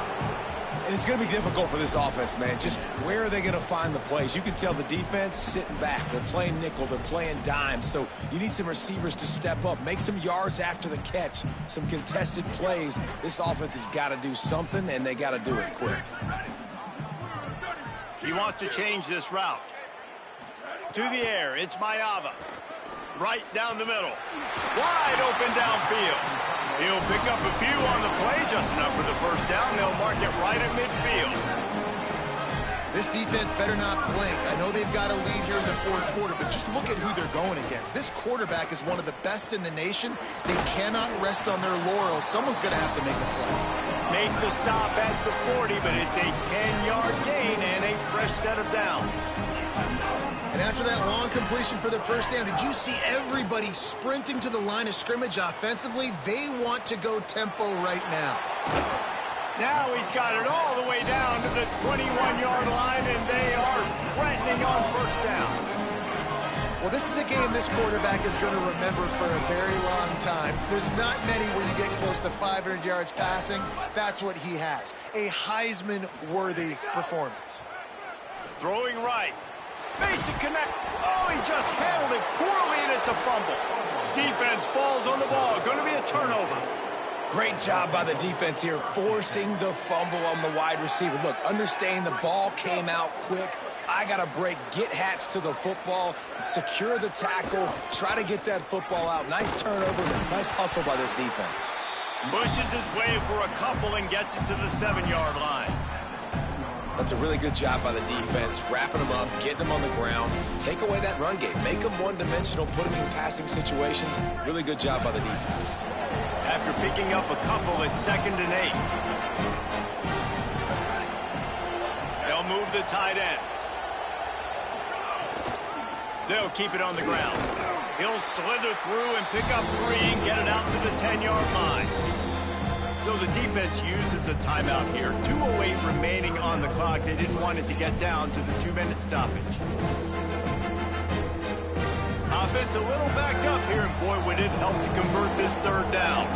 And it's going to be difficult for this offense, man. Just where are they going to find the plays? You can tell the defense sitting back. They're playing nickel. They're playing dime. So you need some receivers to step up, make some yards after the catch, some contested plays. This offense has got to do something, and they got to do it quick. He wants to change this route. To the air, it's Maiava. Right down the middle. Wide open downfield. He'll pick up a few on the play, just enough for the first down. They'll mark it right at midfield. This defense better not blink. I know they've got a lead here in the 4th quarter, but just look at who they're going against. This quarterback is one of the best in the nation. They cannot rest on their laurels. Someone's going to have to make a play. Make the stop at the 40, but it's a 10-yard gain and a fresh set of downs. And after that long completion for the first down, did you see everybody sprinting to the line of scrimmage offensively? They want to go tempo right now. Now he's got it all the way down to the 21-yard line, and they are threatening on 1st down. Well, this is a game this quarterback is going to remember for a very long time. There's not many where you get close to 500 yards passing. That's what he has. A Heisman-worthy performance. Throwing right. Makes it connect. Oh, he just handled it poorly, and it's a fumble. Defense falls on the ball. Going to be a turnover. Great job by the defense here, forcing the fumble on the wide receiver. Look, understanding the ball came out quick. I got to break, get Hats to the football, secure the tackle, try to get that football out. Nice turnover, nice hustle by this defense. Pushes his way for a couple and gets it to the 7-yard line. That's a really good job by the defense, wrapping them up, getting them on the ground, take away that run game, make them one-dimensional, put them in passing situations. Really good job by the defense. After picking up a couple, it's 2nd and 8. They'll move the tight end. They'll keep it on the ground. He'll slither through and pick up 3 and get it out to the 10-yard line. So the defense uses a timeout here. 2:08 remaining on the clock. They didn't want it to get down to the 2-minute stoppage. Offense a little backed up here, and boy, would it help to convert this third down.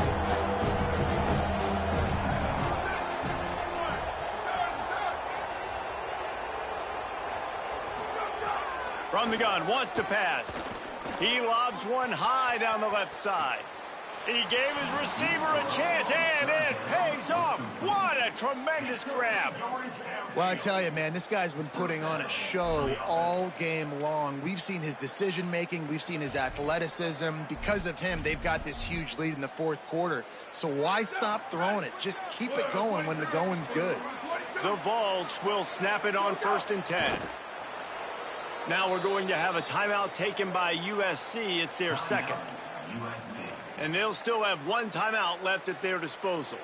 From the gun, wants to pass. He lobs one high down the left side. He gave his receiver a chance, and it pays off. What a tremendous grab. Well, I tell you, man, this guy's been putting on a show all game long. We've seen his decision-making. We've seen his athleticism. Because of him, they've got this huge lead in the fourth quarter. So why stop throwing it? Just keep it going when the going's good. The Vols will snap it on 1st and 10. Now we're going to have a timeout taken by USC. It's their second. And they'll still have one timeout left at their disposal.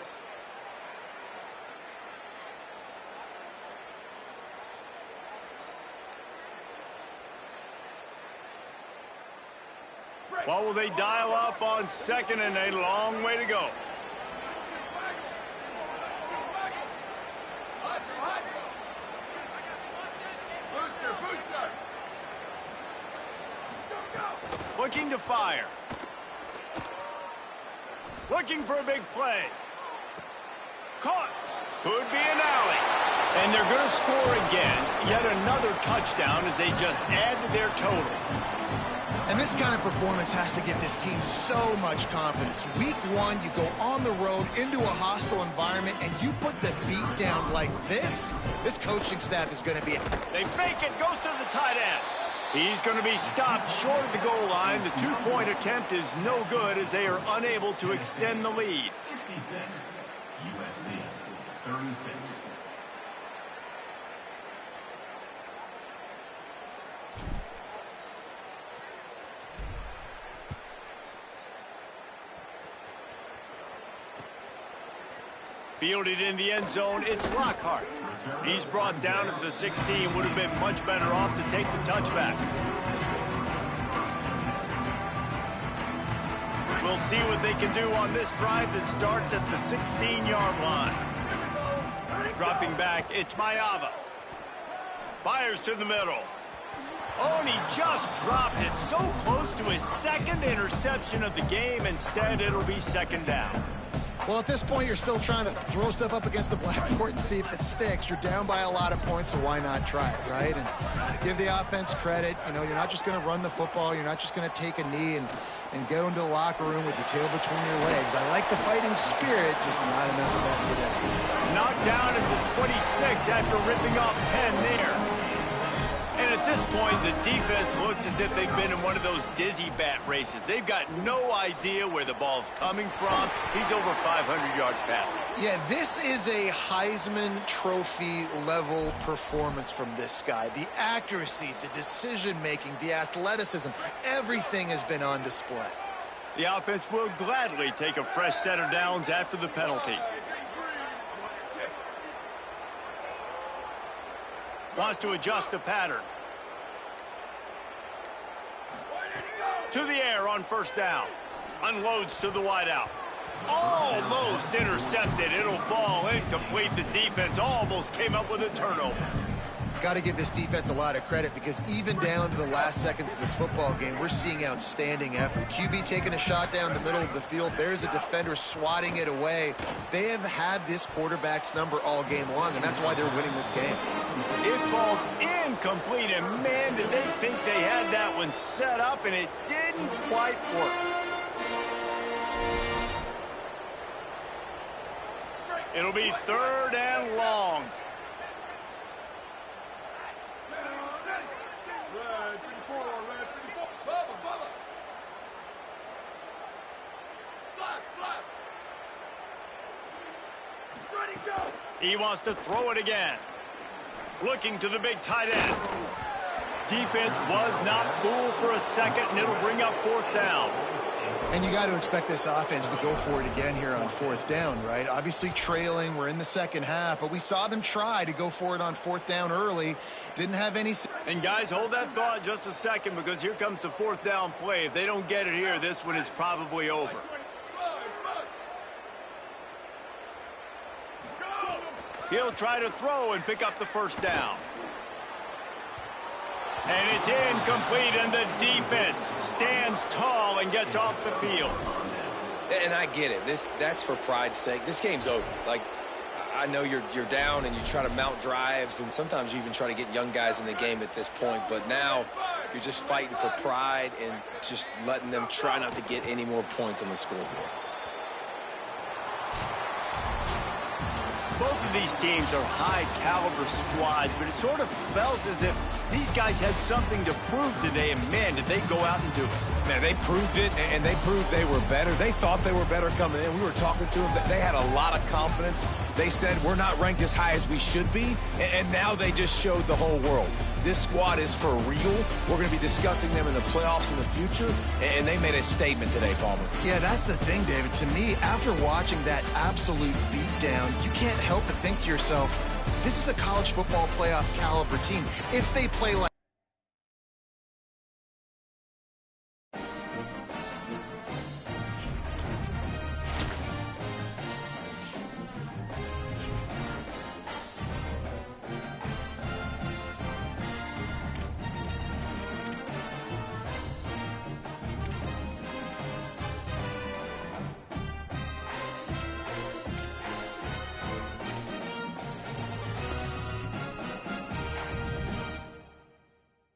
What will they dial up on 2nd and a long way to go? Looking to fire. Looking for a big play. Caught. Could be an alley. And they're going to score again. Yet another touchdown as they just add to their total. And this kind of performance has to give this team so much confidence. Week 1, you go on the road into a hostile environment, and you put the beat down like this. This coaching staff is going to be... They fake it. Goes to the tight end. He's going to be stopped short of the goal line. The 2-point attempt is no good as they are unable to extend the lead. 66, USC, 36. Fielded in the end zone, it's Lockhart. He's brought down at the 16. Would have been much better off to take the touchback. We'll see what they can do on this drive that starts at the 16-yard line. Dropping back, it's Mayava. Fires to the middle. Oh, and he just dropped it so close to his second interception of the game. Instead, it'll be 2nd down. Well, at this point, you're still trying to throw stuff up against the blackboard and see if it sticks. You're down by a lot of points, so why not try it, right? And give the offense credit. You know, you're not just going to run the football. You're not just going to take a knee and go into the locker room with your tail between your legs. I like the fighting spirit, just not enough of that today. Knocked down at the 26 after ripping off 10 there. And at this point, the defense looks as if they've been in one of those dizzy bat races. They've got no idea where the ball's coming from. He's over 500 yards passing. Yeah, this is a Heisman Trophy level performance from this guy. The accuracy, the decision-making, the athleticism, everything has been on display. The offense will gladly take a fresh set of downs after the penalty. Wants to adjust the pattern. To the air on 1st down. Unloads to the wideout. Almost intercepted. It'll fall incomplete. The defense almost came up with a turnover. Got to give this defense a lot of credit because even down to the last seconds of this football game, we're seeing outstanding effort. QB taking a shot down the middle of the field. There's a defender swatting it away. They have had this quarterback's number all game long, and that's why they're winning this game. It falls incomplete, and man, did they think they had that one set up, and it didn't quite work. It'll be 3rd and long. He wants to throw it again. Looking to the big tight end. Defense was not fooled for a second, and it'll bring up 4th down. And you got to expect this offense to go for it again here on 4th down, right? Obviously trailing, we're in the second half, but we saw them try to go for it on 4th down early. Didn't have any... And guys, hold that thought just a second because here comes the 4th down play. If they don't get it here, this one is probably over. He'll try to throw and pick up the first down. And it's incomplete, and the defense stands tall and gets off the field. And I get it. That's for pride's sake. This game's over. Like, I know you're down and you try to mount drives, and sometimes you even try to get young guys in the game at this point. But now you're just fighting for pride and just letting them try not to get any more points on the scoreboard. Both of these teams are high-caliber squads, but it sort of felt as if these guys had something to prove today, and man, did they go out and do it. Man, they proved it, and they proved they were better. They thought they were better coming in. We were talking to them. They had a lot of confidence. They said, we're not ranked as high as we should be, and now they just showed the whole world. This squad is for real. We're going to be discussing them in the playoffs in the future, and they made a statement today, Palmer. Yeah, that's the thing, David. To me, after watching that absolute beatdown, you can't help but think to yourself, this is a college football playoff caliber team. If they play like